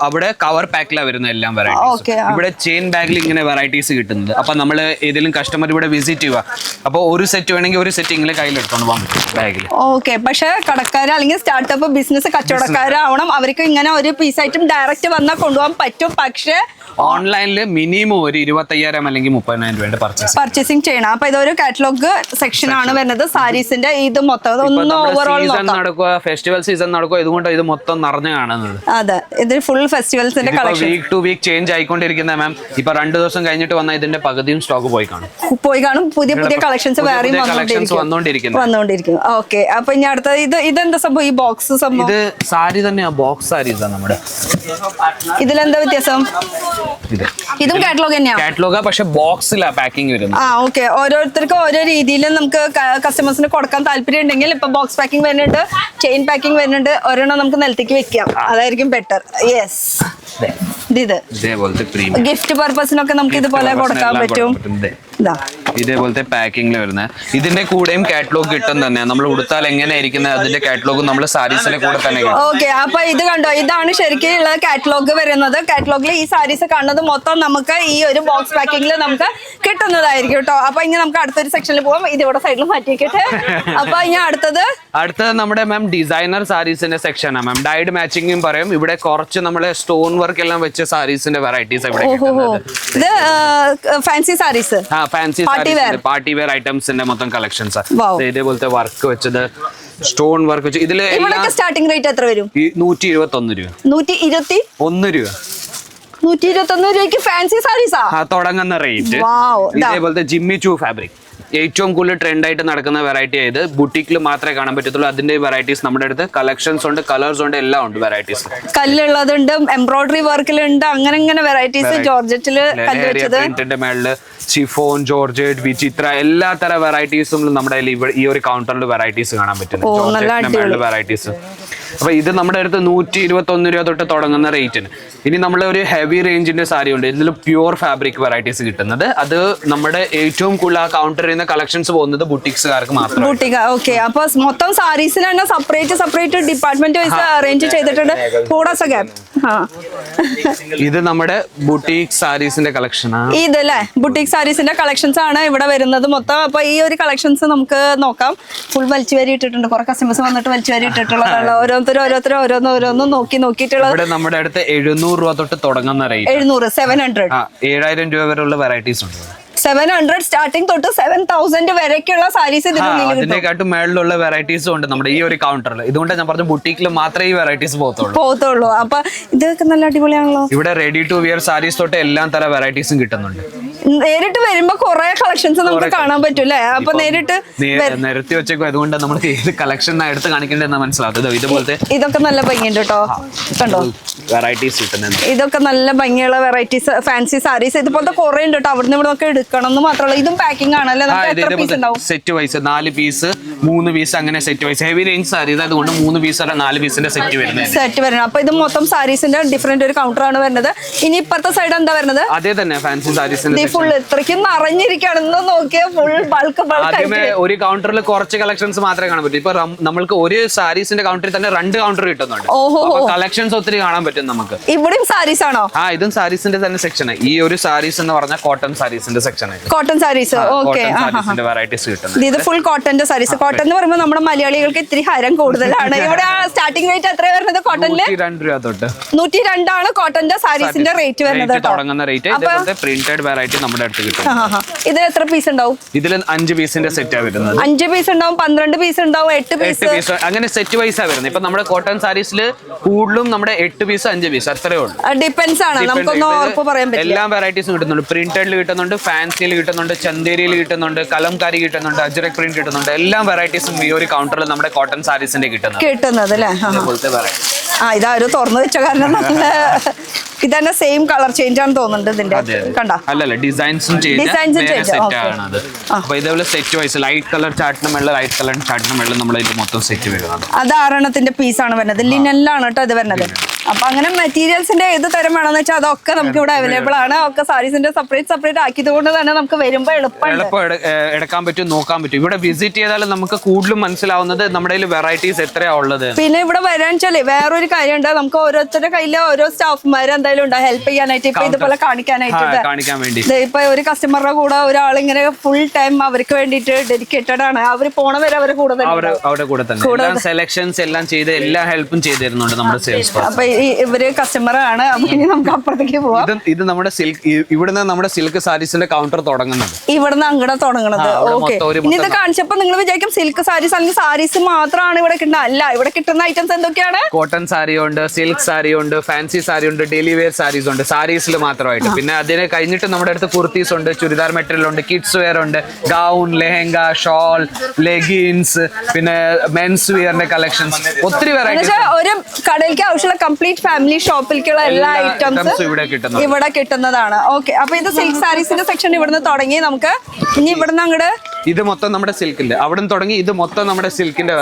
അവിടെ കവർ പാക്കിലാണ് വരുന്നത് എല്ലാം വെറൈറ്റീസ്. ഇവിടെ ചെയിൻ ബാഗിൽ ഇങ്ങനെ വെറൈറ്റീസ് കിട്ടുന്നത്. അപ്പൊ നമ്മൾ ഏതെങ്കിലും കസ്റ്റമർ ഇവിടെ വിസിറ്റ് ചെയ്യുക, അപ്പോൾ ഒരു സെറ്റ് വേണമെങ്കിൽ ഒരു സെറ്റ് ഇങ്ങനെ കയ്യിലെടുത്തോണ്ട് പോകാൻ പറ്റും ബാഗിൽ. ഓക്കെ. പക്ഷെ കടക്കാർ അല്ലെങ്കിൽ സ്റ്റാർട്ടപ്പ് ബിസിനസ് കച്ചവടക്കാരാവണം. അവർക്ക് ഇങ്ങനെ ഒരു പീസ് ഐറ്റം ഡയറക്റ്റ് വന്നാൽ കൊണ്ടുപോകാൻ പറ്റും. പക്ഷെ ഓൺലൈനിൽ മിനിമം ഒരു 25,000 അല്ലെങ്കിൽ 30,000 രൂപയുടെ പർച്ചേസിംഗ് ചെയ്യണം. അപ്പൊ ഇതൊരു കാറ്റലോഗ് സെക്ഷൻ ആണ് വരുന്നത് സാരീസിന്റെ. ഇത് മൊത്തം ഒന്ന് ഓവറോൾ നടക്കുക, ഫെസ്റ്റിവൽ സീസൺ നടക്കുക, ഇതുകൊണ്ട് ഇത് മൊത്തം നിറഞ്ഞു കാണുന്നത്. അതെ, ഇത് ഫുൾ ഫെസ്റ്റിവൽസിന്റെ collection week to week change ആയിക്കൊണ്ടിരിക്കുന്ന മാം. ഇപ്പൊ 2 ദിവസം കഴിഞ്ഞിട്ട് വന്ന ഇതിന്റെ പകുതിയും സ്റ്റോക്ക് പോയി കാണും. പുതിയ പുതിയ കളക്ഷൻസ് വേറെ വന്നോണ്ടിരിക്കും. ഓക്കെ, അപ്പൊ ഇനി അടുത്ത ഇതെന്താ സംഭവം? ഈ ബോക്സ് സംഭവം ഇത് സാരി തന്നെയാ, ബോക്സ് സാരി നമ്മുടെ. ഇതിലെന്താ വ്യത്യാസം? ഇതും കാറ്റലോഗ് തന്നെയാണ്. കാറ്റലോഗാ, പക്ഷെ ബോക്സിലാ പാക്കിംഗ് വരുന്നത്. ഓക്കെ, ഓരോരുത്തർക്കും ഓരോ രീതിയിൽ നമുക്ക് കസ്റ്റമേഴ്സിന് കൊടുക്കാൻ താല്പര്യം ഉണ്ടെങ്കിൽ ഇപ്പൊ ബോക്സ് പാക്കിംഗ് വരുന്നുണ്ട്, ചെയിൻ പാക്കിംഗ് വരുന്നുണ്ട്, ഒരെണ്ണം നമുക്ക് നിലത്തേക്ക് വെക്കാം, അതായിരിക്കും ബെറ്റർ. യെസ്, ഗിഫ്റ്റ് പർപ്പസിനൊക്കെ നമുക്ക് ഇതുപോലെ കൊടുക്കാൻ പറ്റും. ഇതേപോലത്തെ പാക്കിംഗിൽ വരുന്ന ഇതിന്റെ കൂടെയും കാറ്റലോഗ് കിട്ടും തന്നെ. നമ്മൾ ഉടുത്താൽ എങ്ങനെ ഇരിക്കുന്നത് അതിന്റെ കാറ്റലോഗ് നമ്മൾ സാരീസിന്റെ കൂടെ തന്നെ. ഓക്കെ, അപ്പൊ ഇത് കണ്ടോ, ഇതാണ് ശരിക്കും ഉള്ള കാറ്റലോഗ് വരുന്നത്. കാറ്റലോഗിൽ ഈ സാരീസ് കാണുന്നത് മൊത്തം നമുക്ക് ഈ ഒരു ബോക്സ് പാക്കിംഗിൽ നമുക്ക് കിട്ടുന്നതായിരിക്കും കേട്ടോ. അപ്പൊ ഇനി നമുക്ക് അടുത്തൊരു സെക്ഷനിൽ പോകാം. ഇതിവിടെ സൈഡിൽ മാറ്റിക്കട്ടെ. അപ്പൊ ഇനി അടുത്തത് നമ്മുടെ മാം ഡിസൈനർ സാരീസിന്റെ സെക്ഷനാണ് മാം. ഡൈഡ് മാച്ചിങ്ങും പറയും. ഇവിടെ കുറച്ച് നമ്മളെ സ്റ്റോൺ വർക്ക് എല്ലാം വെച്ച സാരീസിന്റെ വെറൈറ്റീസ് ഇത് fancy saris, fancy party wear ഐറ്റംസിന്റെ മൊത്തം കളക്ഷൻസ്. ഇതേപോലത്തെ വർക്ക് വെച്ചത്, സ്റ്റോൺ വർക്ക് വെച്ച്. ഇതില് സ്റ്റാർട്ടിംഗ് റേറ്റ് എത്ര വരും? 121 രൂപ. 121 രൂപ. 121 രൂപയ്ക്ക് ഫാൻസി സാരീസാ തുടങ്ങുന്ന റേറ്റ്. ഇതേപോലത്തെ ജിമ്മി ചൂ ഫാബ്രിക് ഏറ്റവും കൂടുതൽ ട്രെൻഡ് ആയിട്ട് നടക്കുന്ന വെറൈറ്റി ആയത് ബുട്ടീക്കിൽ മാത്രമേ കാണാൻ പറ്റത്തുള്ളൂ. അതിന്റെ വെറൈറ്റീസ് നമ്മുടെ അടുത്ത് കളക്ഷൻസ് ഉണ്ട്, കളേഴ്സ് ഉണ്ട്, എല്ലാം ഉണ്ട്. വെറൈറ്റീസ് കല്ലുള്ളതുണ്ട്, എംബ്രോയിഡറി വർക്കിലുണ്ട്, അങ്ങനെ വെറൈറ്റീസ്. ജോർജറ്റില് പ്രിന്റിന്റെ മേളില് ഷിഫോൺ, ജോർജറ്റ്, വിചിത്ര, എല്ലാ തരം വെറൈറ്റീസും നമ്മുടെ ഈ ഒരു കൗണ്ടറിൽ വെറൈറ്റീസ് കാണാൻ പറ്റും. വെറൈറ്റീസ്. അപ്പൊ ഇത് നമ്മുടെ അടുത്ത് 121 രൂപ തൊട്ട് തുടങ്ങുന്ന റേറ്റിന്. ഇനി നമ്മൾ ഒരു ഹെവി റേഞ്ചിന്റെ സാരി ഉണ്ട്, ഇതിൽ പ്യൂർ ഫാബ്രിക് വെറൈറ്റീസ് കിട്ടുന്നത്. അത് നമ്മുടെ ഏറ്റവും കൂടുതൽ ആ കൗണ്ടറിൽ നിന്ന് കളക്ഷൻസ് പോകുന്നത് ബുട്ടീക്സുകാർക്ക് മാത്രം. ഓക്കെ, അപ്പൊ മൊത്തം സാരീസിന് തന്നെ സെപ്പറേറ്റ് ഡിപ്പാർട്ട്മെന്റ് വൈസ് അറേഞ്ച് ചെയ്തിട്ടുണ്ട്. ഇത് നമ്മുടെ ബുട്ടീക് സാരീസിന്റെ കളക്ഷൻ ആണ്. ഇതല്ലേ ബുട്ടീക് സാരീസിന്റെ കളക്ഷൻസ് ആണ് ഇവിടെ വരുന്നത് മൊത്തം. അപ്പൊ ഈ ഒരു കളക്ഷൻസ് നമുക്ക് നോക്കാം. ഫുൾ വലിച്ചുവാരി ഇട്ടിട്ടുണ്ട്. കുറെ കസ്റ്റമേഴ്സ് വന്നിട്ട് വലിച്ചുവാരി ഇട്ടിട്ടുള്ളതാണ്. ഓരോന്നും നോക്കിയിട്ടുള്ളത്. ഇവിടെ നമ്മുടെ അടുത്ത് 700 രൂപ തൊട്ട് തുടങ്ങുന്ന റേറ്റ്. 700 രൂപ വരെയുള്ള വെറൈറ്റീസ് ഉണ്ട്. 700 സ്റ്റാർട്ടിംഗ് തൊട്ട് 7000 വരെയൊക്കെയുള്ള സാരീസ് ഇതിനെക്കാട്ടും മേളിലുള്ള വെറൈറ്റീസും ഉണ്ട് നമ്മുടെ ഈ ഒരു കൗണ്ടറിൽ. ഇതുകൊണ്ട് ഞാൻ പറഞ്ഞു ബുട്ടീക്കിൽ മാത്രമേ ഈ വെറൈറ്റീസ് പോകത്തുള്ളൂ. അപ്പൊ ഇതൊക്കെ നല്ല അടിപൊളിയാണല്ലോ. ഇവിടെ റെഡി ടു വിയർ സാരീസ് തൊട്ട് എല്ലാ തരം വെറൈറ്റീസും കിട്ടുന്നുണ്ട്. നേരിട്ട് വരുമ്പോ കുറെ കളക്ഷൻസ് നമുക്ക് കാണാൻ പറ്റും അല്ലേ? അപ്പൊ നേരിട്ട് നിരത്തി വെച്ചേക്കും. അതുകൊണ്ട് നമ്മൾ ഏത് കളക്ഷൻ എടുത്ത് കാണിക്കേണ്ടതെന്ന് മനസ്സിലാവും. ഇതുപോലത്തെ ഇതൊക്കെ നല്ല ഭംഗിയുണ്ട് കേട്ടോ. കണ്ടോ വെറൈറ്റീസ് കിട്ടുന്നുണ്ട്. ഇതൊക്കെ നല്ല ഭംഗിയുള്ള വെറൈറ്റീസ് ഫാൻസി സാരീസ്. ഇതുപോലത്തെ കുറെ ഉണ്ട് കേട്ടോ. അവിടുന്ന് ഇവിടെ ഒക്കെ എടുക്കണം എന്ന് മാത്രമല്ല. ഇതും പാക്കിംഗ് ആണല്ലേ? സെറ്റ് വൈസ് 4 പീസ് 3 പീസ് അങ്ങനെ set wise heavy range sarees അതുകൊണ്ട് 3 പീസ് അല്ല 4 പീസിന്റെ സെറ്റ് വരുന്നത്. അപ്പൊ ഇത് മൊത്തം സാരീസിന്റെ ഡിഫറെന്റ് ഒരു കൗണ്ടർ ആണ് വരുന്നത്. ഇനി ഇപ്പുറത്തെ സൈഡ് എന്താ വരുന്നത്? അതേ തന്നെ ഫാൻസി സാരീസിന്റെ ഫുൾ ഇത്രയ്ക്കും നിറഞ്ഞിരിക്കുകയാണെന്ന് നോക്കിയാൽ ഫുൾ ബൾക്ക് ഒരു കൗണ്ടറിൽ കുറച്ച് കളക്ഷൻസ് മാത്രമേ കാണാൻ പറ്റൂ. ഇപ്പൊ നമ്മൾക്ക് ഒരു സാരീസിന്റെ കൗണ്ടറിൽ തന്നെ 2 കൗണ്ടർ കിട്ടുന്നുണ്ട്. കളക്ഷൻസ് ഒത്തിരി കാണാൻ പറ്റും നമുക്ക്. ഇവിടെയും സാരീസ് ആണോ? ഇതും സാരീസിന്റെ തന്നെ സെക്ഷൻ. ഈ ഒരു സാരീസ് എന്ന് പറഞ്ഞാൽ കോട്ടൺ സാരീസിന്റെ സെക്ഷൻ. കോട്ടൺ സാരീസ് വെറൈറ്റീസ് കിട്ടുന്നത്. ഇത് ഫുൾ കോട്ടന്റെ സാരീസ്. കോട്ടൺ എന്ന് പറയുമ്പോൾ നമ്മുടെ മലയാളികൾക്ക് ഇത്തിരി ഹരം കൂടുതലാണ്. ഇവിടെ സ്റ്റാർട്ടിംഗ് റേറ്റ് എത്ര വരുന്നത് കോട്ടണില്? 102 രൂപ തൊട്ട് 102 ആണ് കോട്ടന്റെ സാരീസിന്റെ റേറ്റ് വരുന്നത്. തുടങ്ങുന്ന റേറ്റ്. പ്രിന്റഡ് വെറൈറ്റി നമ്മുടെ അടുത്ത് കിട്ടും. ഇതിൽ എത്ര പീസ് ഉണ്ടാവും? ഇതിൽ 5 പീസിന്റെ സെറ്റാ വരുന്നത്. 5 പീസ് ഉണ്ടാവും, 12 പീസ് ഉണ്ടാവും, 8 പീസ് അങ്ങനെ സെറ്റ് വൈസാ വരുന്നത്. ഇപ്പൊ നമ്മുടെ കോട്ടൺ സാരീസിൽ കൂടുതലും നമ്മുടെ 8 പീസ് 5 പീസ് അത്രേ ഉള്ളൂ. ഡിപ്പെൻസ് ആണ്, നമുക്കൊന്നും ഉറപ്പ് പറയാൻ പറ്റില്ല. എല്ലാ വെറൈറ്റീസും കിട്ടുന്നുണ്ട്. പ്രിന്റഡിൽ കിട്ടുന്നുണ്ട്, ഫാൻസിയിൽ കിട്ടുന്നുണ്ട്, ചന്തേരിയിൽ കിട്ടുന്നുണ്ട്, കലംകാരി കിട്ടുന്നുണ്ട്, അജ്രക് പ്രിന്റ് കിട്ടുന്നുണ്ട്. എല്ലാ വെറൈറ്റീസും ഈ ഒരു കൗണ്ടറിൽ നമ്മുടെ കോട്ടൺ സാരീസിന്റെ കിട്ടുന്നത് അല്ലേ? ഇതാരും തുറന്നു വെച്ച കാരണം നല്ല ഇതന്നെ സെയിം കളർ ചേഞ്ച് ആണ് തോന്നുന്നുണ്ട് ഇതിന്റെ. കണ്ടോ? അല്ലല്ല, ഡിസൈൻസും ഇതേപോലെ സെറ്റ് വൈസ് ലൈറ്റ് കളർ ചാർട്ടിന് മേളിൽ ലൈറ്റ് കളർ ചാർട്ടിന് മേളിൽ നമ്മൾ ഇത് മൊത്തം സെറ്റ് വരുന്നത്. അത് 6 പീസ് ആണ് വരുന്നത്. ലിനനിലാണ് കേട്ടോ ഇത് വരുന്നത്. അപ്പൊ അങ്ങനെ മെറ്റീരിയൽസിന്റെ ഏത് തരം വേണമെന്ന് വെച്ചാൽ അതൊക്കെ നമുക്ക് ഇവിടെ അവൈലബിൾ ആണ്. ഒക്കെ സാരീസിന്റെ സെപ്പറേറ്റ് ആക്കിയത് കൊണ്ട് തന്നെ നമുക്ക് വരുമ്പോൾ എളുപ്പം എടുക്കാൻ പറ്റും, നോക്കാൻ പറ്റും. ഇവിടെ വിസിറ്റ് ചെയ്താൽ നമുക്ക് കൂടുതലും മനസ്സിലാവുന്നത് നമ്മുടെ വെറൈറ്റീസ് എത്രയാ ഉള്ളത്. പിന്നെ ഇവിടെ വരാൻ വെച്ചാലേ വേറൊരു ഒരു കാര്യമുണ്ട്, നമുക്ക് ഓരോരുത്തരുടെ കയ്യിൽ ഓരോ സ്റ്റാഫ്മാർ എന്തായാലും ഉണ്ടാവും ഹെൽപ്പ് ചെയ്യാനായിട്ട്. ഇപ്പൊ ഇതുപോലെ കാണിക്കാൻ വേണ്ടി ഇപ്പൊ ഒരു കസ്റ്റമറുടെ കൂടെ ഒരാളിങ്ങനെ ഫുൾ ടൈം അവർക്ക് വേണ്ടിയിട്ട് ഡെഡിക്കേറ്റഡ് ആണ്. അവര് പോണവരെ അവരുടെ കൂടെ തന്നെ സെലക്ഷൻസ് എല്ലാം ചെയ്ത് എല്ലാ ഹെൽപ്പും ചെയ്ത് തരുന്നുണ്ട് നമ്മുടെ സെയിൽസ്. അപ്പൊ ഇവര് കസ്റ്റമർ ആണ്. അപ്പൊ ഇനി നമുക്ക് അപ്പുറത്തേക്ക് പോവാം. ഇത് നമ്മുടെ സിൽക്ക്, ഇവിടുന്ന് നമ്മുടെ സിൽക്ക് സാരീസിന്റെ കൗണ്ടർ തുടങ്ങുന്നത്, ഇവിടുന്ന് അങ്ങോട്ട് തുടങ്ങുന്നത്. ഓക്കെ, ഇനി ഇത് കാണിച്ചപ്പോ നിങ്ങൾ വിചാരിക്കും സിൽക്ക് സാരീസ് അല്ലെങ്കിൽ സാരീസ് മാത്രമാണ് ഇവിടെ കിട്ടുന്നത്. അല്ല, ഇവിടെ കിട്ടുന്ന ഐറ്റംസ് എന്തൊക്കെയാണ്? കോട്ടൺ സാരി ഉണ്ട്, സിൽക്ക് സാരി ഉണ്ട്, ഫാൻസി സാരി ഉണ്ട്, ഡെയിലി വെയർ സാരീസ് ഉണ്ട്, സാരീസിൽ മാത്രമായിട്ട്. പിന്നെ അതിനെ കഴിഞ്ഞിട്ട് നമ്മുടെ അടുത്ത് കുർത്തീസ് ഉണ്ട്, ചുരിദാർ മെറ്റീരിയൽ ഉണ്ട്, കിഡ്സ് വെയർ ഉണ്ട്, ഗൗൺ, ലെഹങ്ക, ഷോൾ, ലെഗിൻസ്, പിന്നെ മെൻസ് വെയറിന്റെ കളക്ഷൻസ്, ഒത്തിരി വെറൈറ്റി. ഒരു കടയിലേക്ക് ആവശ്യമുള്ള കംപ്ലീറ്റ് ഫാമിലി ഷോപ്പിലേക്കുള്ള എല്ലാ ഐറ്റംസും ഇവിടെ കിട്ടുന്നതാണ്. ഓക്കെ, അപ്പൊ ഇത് സിൽക്ക് സാരീസിന്റെ സെക്ഷൻ ഇവിടുന്ന് തുടങ്ങി. നമുക്ക് ഇനി ഇവിടുന്ന് അങ്ങോട്ട് ഇത് മൊത്തം നമ്മുടെ സിൽക്കിന്റെ അവിടെ തുടങ്ങി. ഇത് മൊത്തം നമ്മുടെ സിൽക്കിന്റെ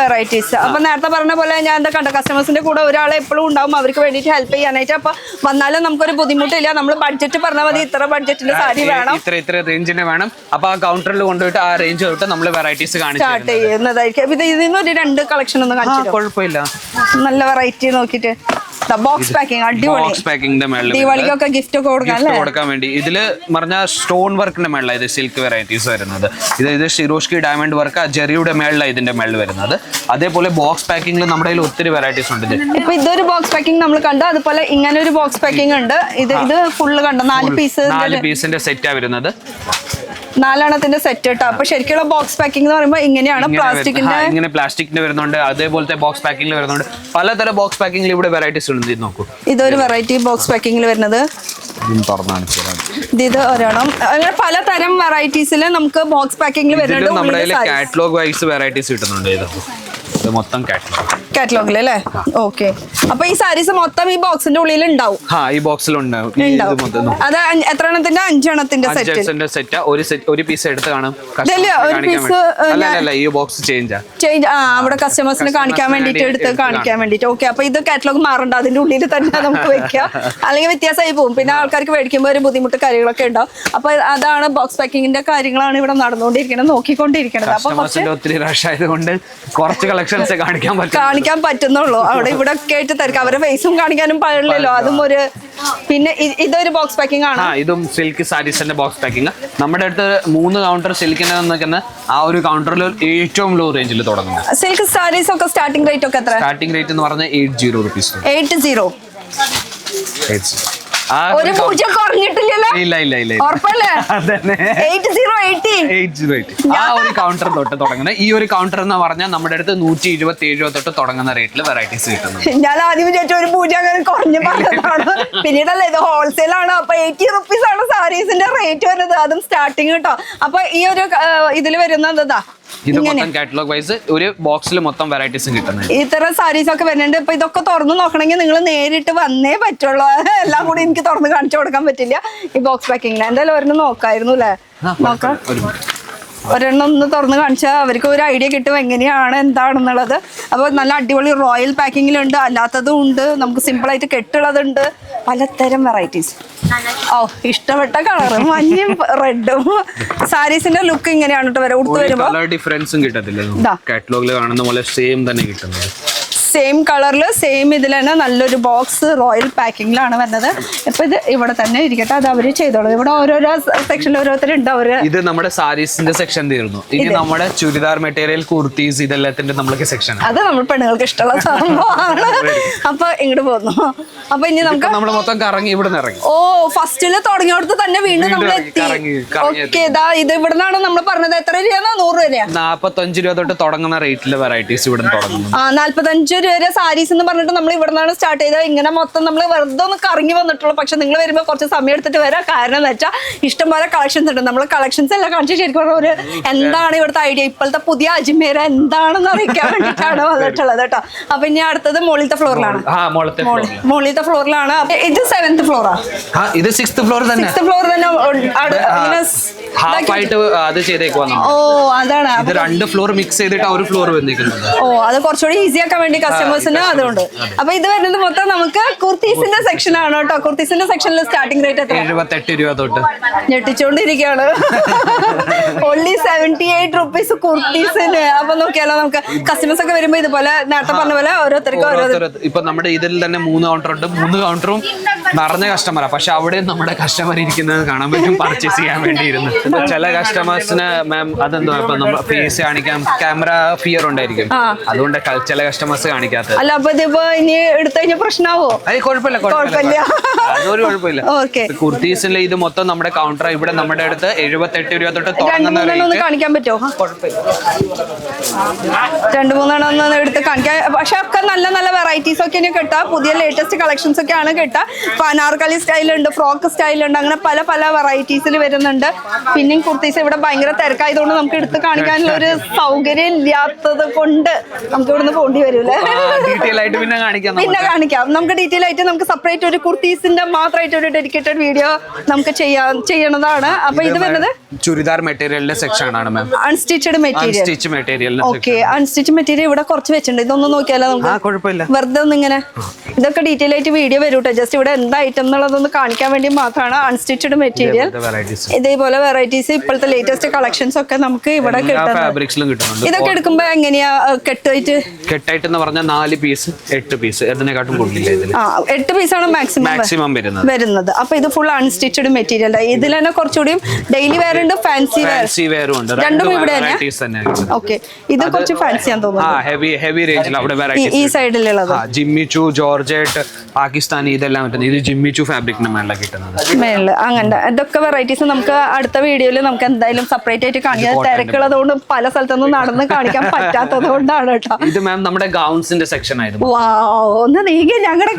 വെറൈറ്റീസ്. അപ്പൊ നേരത്തെ പറഞ്ഞ പോലെ ഞാൻ എന്താ കണ്ട കസ്റ്റമേഴ്സിന്റെ കൂടെ ഒരാൾ എപ്പോഴും ഉണ്ടാവും അവർക്ക് വേണ്ടിയിട്ട് ഹെൽപ്പ് ചെയ്യാനായിട്ട്. അപ്പൊ വന്നാലും നമുക്കൊരു ബുദ്ധിമുട്ടില്ല. നമ്മൾ ബഡ്ജറ്റ് പറഞ്ഞാൽ മതി, ഇത്ര ബഡ്ജറ്റിന്റെ സാരി വേണം, ഇത്ര റേഞ്ചിന് വേണം. അപ്പൊ ആ കൗണ്ടറിൽ കൊണ്ടുപോയിട്ട് ആ റേഞ്ച് തൊട്ട് നമ്മൾ വെറൈറ്റീസ് സ്റ്റാർട്ട് ചെയ്യുന്നതായിരിക്കും. ഇതിൽ നിന്ന് ഒരു 2 കളക്ഷൻ ഒന്ന് കാണിച്ചു. കുഴപ്പമില്ല, നല്ല വെറൈറ്റി നോക്കിയിട്ട്. ബോക്സ് പാക്കിംഗ് അടിപൊളി, ദീപാവലിക്കൊക്കെ ഗിഫ്റ്റ് ഒക്കെ കൊടുക്കാൻ വേണ്ടി. ഇതില് പറഞ്ഞ സ്റ്റോൺ വർക്കിന്റെ മേളിലാണ് ഇത് സിൽക്ക് വെറൈറ്റീസ് വരുന്നത്. ഇത് ഷിറോഷ്കി ഡയമണ്ട് വർക്ക് ജെറിയുടെ മേളിലാണ് ഇതിന്റെ മേളിൽ വരുന്നത്. അതേപോലെ ബോക്സ് പാക്കിംഗിൽ നമ്മുടെ കയ്യിൽ ഒത്തിരി വെറൈറ്റീസ് ഉണ്ട്. ഇപ്പൊ ഇതൊരു ബോക്സ് പാക്കിംഗ് നമ്മൾ കണ്ടു. അതുപോലെ ഇങ്ങനെ ഒരു ബോക്സ് പാക്കിംഗ് ഉണ്ട്. ഇത് ഫുള്ള് കണ്ടോ, 4 പീസിന്റെ സെറ്റാ വരുന്നത്. 4 സെറ്റ് കേട്ടോ. അപ്പൊ ശരിക്കുള്ള ബോക്സ് പാക്കിംഗ് എന്ന് പറയുമ്പോൾ ഇങ്ങനെയാണ്, പ്ലാസ്റ്റിക്കിന്റെ വരുന്നുണ്ട്, അതേപോലത്തെ ബോക്സ് പാക്കിംഗിൽ വരുന്നുണ്ട്. പലതരം ബോക്സ് പാക്കിംഗിൽ ഇവിടെ വെറൈറ്റീസ് ഉണ്ട്. നോക്കൂ, ഇതൊരു വെറൈറ്റി ബോക്സ് പാക്കിംഗിൽ വരുന്നത്. ഇത് ഒരെണ്ണം. അങ്ങനെ പലതരം വെറൈറ്റീസിൽ നമുക്ക് ബോക്സ് പാക്കിംഗിൽ വരുന്നുണ്ട്. നമ്മുടെ കാറ്റലോഗ് വൈസ് വെറൈറ്റീസ് കിട്ടുന്നുണ്ട്. ഇത് മൊത്തം കാറ്റലോഗിൽ അല്ലേ? ഓക്കെ, അപ്പൊ ഈ സാരീസ് മൊത്തം ഈ ബോക്സിന്റെ ഉള്ളിൽ ഉണ്ടാവും. ഈ ബോക്സിലുണ്ടാവും. അത് എത്ര എണ്ണത്തിന്റെ? 5 എണ്ണത്തിന്റെ സെറ്റ്. ഒരു പീസ് എടുത്ത് കാണും. ഈ ബോക്സ് ചേഞ്ച് അവിടെ കസ്റ്റമേഴ്സിന് കാണിക്കാൻ വേണ്ടിട്ട് എടുത്ത് കാണിക്കാൻ വേണ്ടിട്ട്. ഓക്കെ, അപ്പൊ ഇത് കാറ്റലോഗ് മാറണ്ട, അതിന്റെ ഉള്ളിൽ തന്നെ നമുക്ക് വെക്കാം, അല്ലെങ്കിൽ വ്യത്യാസമായി പോകും. പിന്നെ ആൾക്കാർക്ക് മേടിക്കുമ്പോൾ ഒരു ബുദ്ധിമുട്ട് കാര്യങ്ങളൊക്കെ ഉണ്ടാവും. അപ്പൊ അതാണ് ബോക്സ് പാക്കിങ്ങിന്റെ കാര്യങ്ങളാണ് ഇവിടെ നടന്നുകൊണ്ടിരിക്കുന്നത്, നോക്കിക്കൊണ്ടിരിക്കുന്നത്. അപ്പൊ ഒത്തിരി റഷ് ആയതുകൊണ്ട് കുറച്ച് കളക്ഷൻസ് കാണിക്കാൻ പറ്റുന്നുള്ളൂ. അവിടെ ഇവിടെ ഒക്കെ ആയിട്ട് തിരക്ക്, അവരുടെ ഫേസും കാണിക്കാനും പാടില്ലല്ലോ. അതും ഒരു പിന്നെ ഇതൊരു ബോക്സ് പാക്കിംഗ് ആണ്. ഇതും സിൽക്ക് സാരീസിന്റെ ബോക്സ് പാക്കിംഗ്. നമ്മുടെ അടുത്ത് 3 കൗണ്ടർ സിൽക്കിന്റെ നിൽക്കുന്ന ആ ഒരു കൗണ്ടറിൽ ഏറ്റവും ലോ റേഞ്ചിൽ തുടങ്ങുന്നത്. സിൽക്ക് സാരീസ് ഒക്കെ സ്റ്റാർട്ടിംഗ് റേറ്റ് ഒക്കെ എത്ര? സ്റ്റാർട്ടിംഗ് റേറ്റ് എന്ന് പറഞ്ഞാൽ 80 rupees. 80 ഒരു 0 കുറഞ്ഞിട്ടില്ലല്ലോ? ഇല്ല. ഉറപ്പല്ലേ? 80 ആ ഒരു കൗണ്ടർ തൊട്ട് തുടങ്ങുന്നത്. ഈ ഒരു കൗണ്ടർ എന്ന് പറഞ്ഞാൽ നമ്മുടെ അടുത്ത് 127 തൊട്ട് തുടങ്ങുന്ന റേറ്റിൽ വെറൈറ്റീസ് കിട്ടുന്നത്. ഞാൻ ആദ്യം വിചാരിച്ച ഒരു 0 അങ്ങനെ കുറഞ്ഞു പറഞ്ഞതാണ്. പിന്നീടല്ലേ, ഇത് ഹോൾസെയിൽ ആണ്. അപ്പൊ 80 rupees ആണ് സാരീസിന്റെ റേറ്റ് വരുന്നത്, അതും സ്റ്റാർട്ടിങ് കേട്ടോ. അപ്പൊ ഈ ഒരു ഇതിൽ വരുന്നത് എന്താ? ഇത് മൊത്തം കാറ്റലോഗ് വൈസ് ഒരു ബോക്സിൽ മൊത്തം വെറൈറ്റീസും കിട്ടുന്നത്. ഇത്തരം സാരീസ് ഒക്കെ വരുന്നുണ്ട്. ഇപ്പൊ ഇതൊക്കെ തുറന്നു നോക്കണമെങ്കിൽ നിങ്ങൾ നേരിട്ട് വന്നേ പറ്റുള്ളൂ. എല്ലാം കൂടി എനിക്ക് തുറന്ന് കാണിച്ചു കൊടുക്കാൻ പറ്റില്ല ഈ ബോക്സ് പാക്കിങ്ങിൽ. എന്തായാലും ഒരെണ്ണം നോക്കായിരുന്നു അല്ലേ? നോക്കാം, ഒരെണ്ണം ഒന്ന് തുറന്ന് കാണിച്ചാൽ അവർക്ക് ഒരു ഐഡിയ കിട്ടും എങ്ങനെയാണ് എന്താണെന്നുള്ളത്. അപ്പോൾ നല്ല അടിപൊളി റോയൽ പാക്കിങ്ങിലുണ്ട്, അല്ലാത്തതും ഉണ്ട്, നമുക്ക് സിമ്പിൾ ആയിട്ട് കെട്ടുള്ളതുണ്ട്, പലതരം വെറൈറ്റീസ്. ഇഷ്ടപ്പെട്ട കളറും മഞ്ഞയും റെഡും. സാരീസിന്റെ ലുക്ക് ഇങ്ങനെയാണ് കേട്ടോ വരെ ഉടുത്ത് വരുമ്പോൾ ഡിഫറൻസും കിട്ടത്തില്ല. കാറ്റലോഗിൽ കാണുന്ന പോലെ സെയിം തന്നെ കിട്ടുന്നത്. സെയിം കളറിൽ സെയിം ഇതിൽ തന്നെ നല്ലൊരു ബോക്സ് റോയൽ പാക്കിങ്ങിലാണ് വരുന്നത്. ഇപ്പൊ ഇത് ഇവിടെ തന്നെ ഇരിക്കട്ടെ, അത് അവര് ചെയ്തോളൂ. ഇവിടെ ഓരോരോ സെക്ഷനിൽ ഓരോരുത്തരുണ്ട്. ഇത് നമ്മുടെ സാരീസിന്റെ സെക്ഷൻ തീർന്നു. ഇനി നമ്മുടെ ചുരിദാർ മെറ്റീരിയൽ, കുർത്തീസ്, ഇതെല്ലാത്തിന്റെ നമ്മൾക്ക് സെക്ഷൻ. അത് നമ്മൾ പെണ്ണുങ്ങൾക്ക് ഇഷ്ടമുള്ള സംഭവമാണ്. അപ്പൊ ഇങ്ങോട്ട് പോകുന്നു. അപ്പൊ ഇനി നമുക്ക് മൊത്തം കറങ്ങി ഇവിടെ ഇറങ്ങി. ഫസ്റ്റില് തുടങ്ങിയോടത്ത് തന്നെ വീണ്ടും നമ്മൾ എത്തി. ഓക്കെ, ഇത് ഇവിടെ നിന്നാണ് നമ്മൾ പറഞ്ഞത്. എത്ര രൂപയാണ്? 100 രൂപ. 45 രൂപ തൊട്ട് തുടങ്ങുന്ന റേറ്റിലെ വെറൈറ്റീസ് ഇവിടെ തുടങ്ങുന്നു. 45 രൂപ സാരീസ് എന്ന് പറഞ്ഞിട്ട് നമ്മൾ ഇവിടെ നിന്നാണ് സ്റ്റാർട്ട് ചെയ്തത്. ഇങ്ങനെ മൊത്തം നമ്മൾ വെറുതെ ഒന്ന് കറങ്ങി വന്നിട്ടുള്ളൂ. പക്ഷെ നിങ്ങൾ വരുമ്പോൾ കുറച്ച് സമയം എടുത്തിട്ട് വരാം. കാരണം എന്ന് വെച്ചാൽ ഇഷ്ടംപോലെ കളക്ഷൻസ് ഉണ്ട്. നമ്മൾ കളക്ഷൻസ് എല്ലാം കാണിച്ച് ശരിക്കും പറഞ്ഞ ഒരു എന്താണ് ഇവിടുത്തെ ഐഡിയ, ഇപ്പോഴത്തെ പുതിയ അജ്മീർ എന്താണെന്ന് അറിയിക്കാൻ വേണ്ടിയിട്ടാണ് വന്നിട്ടുള്ളത് കേട്ടോ. അപ്പൊ ഇനി അടുത്തത് മുകളിലത്തെ ഫ്ലോറിലാണ്. മുകളിലത്തെ ഫ്ലോറിലാണ്. ഇത് 7th ഫ്ലോറാ? ഇത് 6th ഫ്ലോർ തന്നെ. 6th ഫ്ലോർ തന്നെ. അതാണ് 2 ഫ്ലോർ മിക്സ് ചെയ്തിട്ട് ഒരു ഫ്ലോർ വന്നിരിക്കുന്നത്. അത് കുറച്ചുകൂടി ഈസി ആക്കാൻ വേണ്ടി കസ്റ്റമേഴ്സിന് അതുകൊണ്ട്. അപ്പൊ ഇത് വരുന്നത് മൊത്തം നമുക്ക് കുർത്തീസിന്റെ സെക്ഷൻ ആണ് കേട്ടോ. കുർത്തീസിന്റെ സെക്ഷനിൽ സ്റ്റാർട്ടിംഗ് റേറ്റ് എത്ര? 78 രൂപ തൊട്ട്. ഞെട്ടിച്ചോണ്ടിരിക്കുകയാണ്. ഓൺലി 78 റുപ്പീസ് കുർത്തീസിന്. അപ്പൊ നോക്കിയാലോ, നമുക്ക് കസ്റ്റമേഴ്സ് ഒക്കെ വരുമ്പോ ഇതുപോലെ നേരത്തെ പറഞ്ഞ പോലെ ഓരോരുത്തർക്കും ഇപ്പൊ നമ്മുടെ ഇതിൽ തന്നെ 3 കൗണ്ടർ ഉണ്ട്. 3 കൗണ്ടറും നിറഞ്ഞ കസ്റ്റമറാ. പക്ഷെ അവിടെ നമ്മുടെ കസ്റ്റമർ ഇരിക്കുന്നത് കാണാൻ പറ്റും, പർച്ചേസ് ചെയ്യാൻ വേണ്ടി ഇരുന്ന്. ചില കസ്റ്റമേഴ്സിന് മാം അതെന്തോ ഇപ്പൊ നമ്മൾ ഫേസ് കാണിക്കാൻ ക്യാമറ ഫിയർ ഉണ്ടായിരിക്കും, അതുകൊണ്ട് ചില കസ്റ്റമേഴ്സ് കാണിക്കാത്തത്. അല്ല, അപ്പൊ ഇതിപ്പോ ഇനി എടുത്തു കഴിഞ്ഞാൽ പ്രശ്നമാവോ? കുഴപ്പമില്ല, അതൊരു കുഴപ്പമില്ല. കുർത്തീസിലെ ഇത് മൊത്തം നമ്മുടെ കൗണ്ടർ. ഇവിടെ നമ്മുടെ അടുത്ത് 78 രൂപ തൊട്ട് തുടങ്ങുന്ന കാണിക്കാൻ പറ്റുമോ? 2-3 എടുത്ത് കാണിക്കാം. പക്ഷെ ഒക്കെ നല്ല നല്ല വെറൈറ്റീസ് ഒക്കെ കിട്ടാം. പുതിയ ലേറ്റസ്റ്റ് കളക്ഷൻസ് ഒക്കെയാണ് കിട്ടുക. അനാർക്കലി സ്റ്റൈലുണ്ട്, ഫ്രോക്ക് സ്റ്റൈലുണ്ട്, അങ്ങനെ പല പല വെറൈറ്റീസിൽ വരുന്നുണ്ട്. പിന്നെയും കുർത്തീസ് ഇവിടെ ഭയങ്കര തിരക്കായതുകൊണ്ട് നമുക്ക് എടുത്ത് കാണിക്കാനുള്ള ഒരു സൗകര്യം ഇല്ലാത്തത് കൊണ്ട് നമുക്ക് ഇവിടുന്ന് പോണ്ടി വരൂലേ. പിന്നെ കാണിക്കാം, നമുക്ക് ഡീറ്റെയിൽ ആയിട്ട് നമുക്ക് സെപ്പറേറ്റ് ഒരു കുർത്തീസിന്റെ മാത്രമായിട്ട് ഒരു ഡെഡിക്കേറ്റഡ് വീഡിയോ നമുക്ക് ചെയ്യണതാണ്. അപ്പൊ ഇത് വരുന്നത് ചുരിദാർ മെറ്റീരിയലിന്റെ സെക്ഷൻ ആണ് ma'am. Unstitched material. Okay, unstitch material ഇവിടെ കുറച്ച് വെച്ചിട്ടുണ്ട്. ഇതൊന്നും നോക്കിയാലോ നമുക്ക്? കുഴപ്പമില്ല, വെറുതെ ഒന്നിങ്ങനെ. ഇതൊക്കെ ഡീറ്റെയിൽ ആയിട്ട് വീഡിയോ വരും കേട്ടോ. ജസ്റ്റ് ഇവിടെ എന്താ ഐറ്റം എന്നുള്ളതൊന്ന് കാണിക്കാൻ വേണ്ടി മാത്രമാണ്. അൺസ്റ്റിച്ചഡ് മെറ്റീരിയൽ, ഇതേപോലെ വെറൈറ്റീസ്, ഇപ്പോഴത്തെ ലേറ്റസ്റ്റ് കളക്ഷൻസ് ഒക്കെ നമുക്ക് ഇവിടെ കിട്ടുന്നുണ്ട്. ഇതൊക്കെ എടുക്കുമ്പോ എങ്ങനെയാ കെട്ടായിട്ട് എന്ന് പറഞ്ഞാൽ 4 പീസ് 8 പീസ് അതിനെക്കാട്ടും കൂടുതലില്ല. 8 പീസാണ് മാക്സിമം വരുന്നത്. അപ്പൊ ഇത് ഫുൾ അൺസ്റ്റിച്ചഡ് മെറ്റീരിയൽ. ഇതിൽ തന്നെ കുറച്ചുകൂടി ഡെയിലി വെയർ ഉണ്ട്, ഫാൻസി വെയർ ഉണ്ട്. രണ്ടും ഇവിടെ തന്നെ. ഓക്കെ, ഇത് കുറച്ച് ഫാൻസി ആണെന്ന് തോന്നുന്നു. ഹെവി റേഞ്ചിൽ അവിടെ ഈ സൈഡിലുള്ളത് ജിമ്മിച്ചു, ജോർജറ്റ്, പാകിസ്ഥാനി, ഇതെല്ലാം കിട്ടുന്നത്. ഇത് ജിമ്മിച്ചു ഫാബ്രിക്കിന് മേളിൽ കിട്ടുന്നത്. അങ്ങനെ ഇതൊക്കെ വെറൈറ്റീസ് നമുക്ക് അടുത്ത വീഡിയോയിൽ നമുക്ക് എന്തായാലും സെപ്പറേറ്റ് ആയിട്ട് കാണിക്കാം. തിരക്കുള്ളതുകൊണ്ട് പല സ്ഥലത്തൊന്നും നടന്ന് കാണിക്കാൻ പറ്റാത്തത് കൊണ്ടാണ് കേട്ടോ. ഇത് മാം നമ്മുടെ ഗൗൺസിന്റെ സെക്ഷൻ ആയിരുന്നു. ഒന്ന് നീങ്ങി ഞങ്ങളുടെ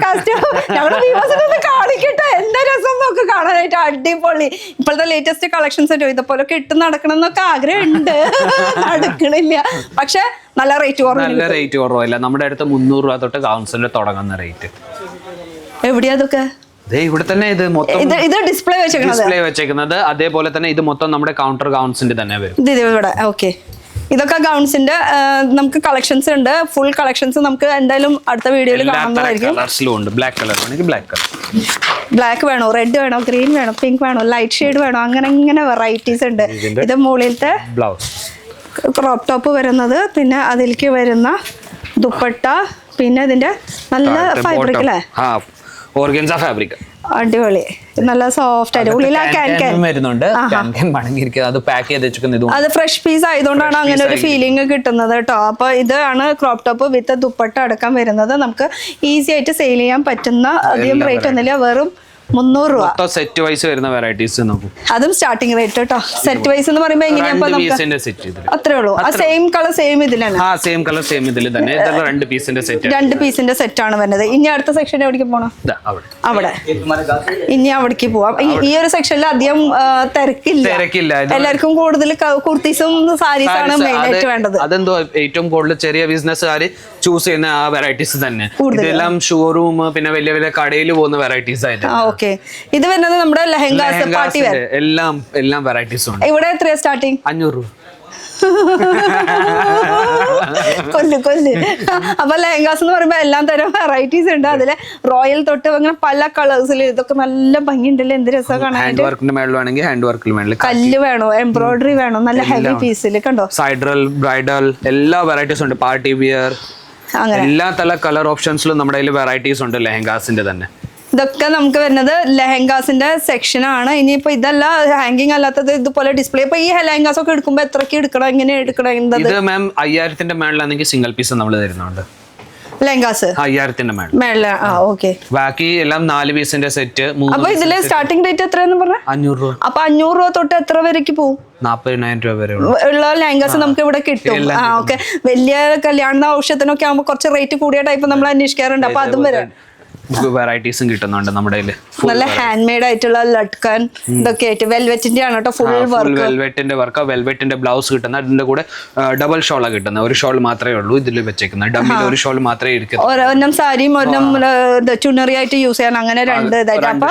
ഞങ്ങളുടെ വ്യൂവേഴ്സിനൊന്ന് കാണിക്കട്ടെ. എന്താ രസം നോക്ക് കാണാനായിട്ട്. അടിപൊളി ഇപ്പോഴത്തെ ലേറ്റസ്റ്റ് കളക്ഷൻസ് ആയിട്ട് ഇതുപോലെ ഇട്ട് നടക്കണം എന്നൊക്കെ ആഗ്രഹമുണ്ട്, നടക്കണില്ല. പക്ഷെ നല്ല റേറ്റ് കുറവില്ല. നമ്മുടെ അടുത്ത് 300 രൂപ തൊട്ട് ഗൗൺസിന്റെ തുടങ്ങുന്ന റേറ്റ്. എവിടെയാ അതൊക്കെ? ഇവിടെ തന്നെ ഇത് മൊത്തം ഇത് ഡിസ്പ്ലേ വെച്ചേക്കുന്നത്. അതേപോലെ തന്നെ ഇത് മൊത്തം നമ്മുടെ കൗണ്ടർ ഗൗൺസിന്റെ തന്നെ വരും. ഇവിടെ ഓക്കെ, ഇതൊക്കെ ഗൗൺസിന്റെ നമുക്ക് കളക്ഷൻസ് ഉണ്ട്. ഫുൾ കളക്ഷൻസ് നമുക്ക് എന്തായാലും അടുത്ത വീഡിയോയിൽ കാണുന്നതായിരിക്കും. ബ്ലാക്ക് വേണോ, റെഡ് വേണോ, ഗ്രീൻ വേണോ, പിങ്ക് വേണോ, ലൈറ്റ് ഷെയ്ഡ് വേണോ, അങ്ങനെ വെറൈറ്റീസ് ഉണ്ട്. ഇത് മുകളിലത്തെ ക്രോപ്പ് ടോപ്പ് വരുന്നത്, പിന്നെ അതിലേക്ക് വരുന്ന ദുപ്പട്ട, പിന്നെ ഇതിന്റെ നല്ല ഫാബ്രിക് അല്ലേ, ഓർഗൻസ ഫാബ്രിക്. അടിപൊളി, നല്ല സോഫ്റ്റ് ആയിട്ട് ഉള്ളിൽ അത് ഫ്രഷ് പീസ് ആയതുകൊണ്ടാണ് അങ്ങനെ ഒരു ഫീലിംഗ് കിട്ടുന്നത് കേട്ടോ. അപ്പൊ ഇതാണ് ക്രോപ്പ് ടോപ്പ് വിത്ത് ദുപ്പട്ട അടക്കം വരുന്നത്. നമുക്ക് ഈസി ആയിട്ട് സെയിൽ ചെയ്യാൻ പറ്റുന്ന, അധികം റേറ്റ് ഒന്നുമില്ല, വെറും 300 രൂപ. സെറ്റ് വൈസ് വരുന്ന വെറൈറ്റീസ് നോക്കും. അതും സ്റ്റാർട്ടിംഗ് റേറ്റ് കേട്ടോ. സെറ്റ് വൈസ് എന്ന് പറയുമ്പോൾ എങ്ങനെയാ? അത്രേ ഉള്ളൂ. ആ സെയിം കളർ സെയിം ഇതിലാണ്. സെയിം കളർ സെയിം ഇതിൽ തന്നെ 2 പീസിന്റെ സെറ്റ്. 2 പീസിന്റെ സെറ്റ് ആണ് വരുന്നത്. ഇനി അടുത്ത സെക്ഷൻ എവിടേക്ക് പോകണം? അവിടെ. ഇനി അവിടേക്ക് പോവാം. ഈ ഒരു സെക്ഷനിൽ അധികം തിരക്കില്ല. എല്ലാവർക്കും കൂടുതൽ കുർത്തീസും സാരീസാണ് മെയിൻ ആയിട്ട് വേണ്ടത്. അതെന്തോ ഏറ്റവും കൂടുതൽ ചെറിയ ബിസിനസ്സുകാർ ചൂസ് ചെയ്യുന്ന ആ വെറൈറ്റീസ് തന്നെ. ഇതെല്ലാം ഷോറൂം പിന്നെ വലിയ വലിയ കടയിൽ പോകുന്ന വെറൈറ്റീസ് ആയിട്ട്. ഇത് വരുന്നത് നമ്മുടെ ലെഹങ്കാസ്, പാർട്ടി വെയർ, എല്ലാം വെറൈറ്റീസ് ഉണ്ട്. ഇവിടെ എത്രയാ സ്റ്റാർട്ടിങ്? 500 രൂപ. കൊല്ല്. അപ്പൊ ലെഹങ്കാസ് എന്ന് പറയുമ്പോ എല്ലാം തരം വെറൈറ്റീസ് ഉണ്ട്. അതില് റോയൽ തൊട്ട് അങ്ങനെ പല കളേഴ്സിൽ. ഇതൊക്കെ നല്ല ഭംഗിയുണ്ടല്ലോ, എന്ത് രസം കാണാനായിട്ട്. കല്ല് വേണോ, എംബ്രോയിഡറി വേണോ, നല്ല ഹെവി പീസിൽ കണ്ടോ. സൈഡ്രൽ, ബ്രൈഡൽ എല്ലാ വെറൈറ്റീസ് ഉണ്ട്. പാർട്ടി വിയർ, എല്ലാ തല കളർ ഓപ്ഷൻസിലും നമ്മുടെ കയ്യിൽ വെറൈറ്റീസ് ഉണ്ട് ലെഹങ്കാസിന്റെ തന്നെ. ഇതൊക്കെ നമുക്ക് വരുന്നത് ലെഹങ്കാസിന്റെ സെക്ഷൻ ആണ്. ഇനിയിപ്പോ ഇതല്ല ഹാങ്കിങ് അല്ലാത്തത്, ഇതുപോലെ ഡിസ്പ്ലേ. ഇപ്പൊ ഈ ലെഹങ്കാസ് ഒക്കെ എടുക്കുമ്പോ എത്രക്ക് എടുക്കണം, എങ്ങനെ എടുക്കണം? ഇത് മാം 5000ന്റെ മേളിലാണെങ്കിൽ സിംഗിൾ പീസ് നമ്മൾ തരുന്നുണ്ട്. ലെഹങ്കാസ് 5000ന്റെ മേളില്. ഓക്കെ, ബാക്കി എല്ലാം 4 പീസിന്റെ സെറ്റ്. അപ്പൊ ഇതില് സ്റ്റാർട്ടിംഗ് റേറ്റ് എത്രയെന്ന് പറഞ്ഞ? 500 രൂപ. അപ്പൊ 500 രൂപ തൊട്ട് എത്ര വരേക്ക് പോകും? 40,000 രൂപ വരെ ഉള്ള ലെഹങ്കാസ് നമുക്ക് ഇവിടെ കിട്ടും. ഓക്കെ, വലിയ കല്യാണ ആവശ്യത്തിനൊക്കെ ആകുമ്പോൾ കുറച്ച് റേറ്റ് കൂടിയ ടൈപ്പ് നമ്മൾ അന്വേഷിക്കാറുണ്ട്. അപ്പൊ അതും വരാം. വെറൈറ്റീസും കിട്ടുന്നുണ്ട് നമ്മുടെ കയ്യില്. നല്ല ഹാൻഡ് മെയ്ഡ് ആയിട്ടുള്ള ലട്കൻ ഇതൊക്കെ ആയിട്ട് വെൽവെറ്റിന്റെ ആണ് കേട്ടോ, ഫുൾ വർക്ക്. വെൽവെറ്റിന്റെ വർക്ക്, വെൽവെറ്റിന്റെ ബ്ലൗസ് കിട്ടുന്ന, അതിന്റെ കൂടെ ഡബിൾ ഷോളാണ് കിട്ടുന്നത്. ഒരു ഷോൾ മാത്രമേ ഉള്ളൂ ഇതിൽ വെച്ചേക്കുന്നത്, ഡമ്മിൽ ഒരു ഷോൾ മാത്രമേ ഇരിക്കുന്നു. ഒരെണ്ണം സാരിയും ഒരെണ്ണം ചുണറി ആയിട്ട് യൂസ് ചെയ്യാൻ, അങ്ങനെ രണ്ട് ഇതായിട്ട്. അപ്പൊ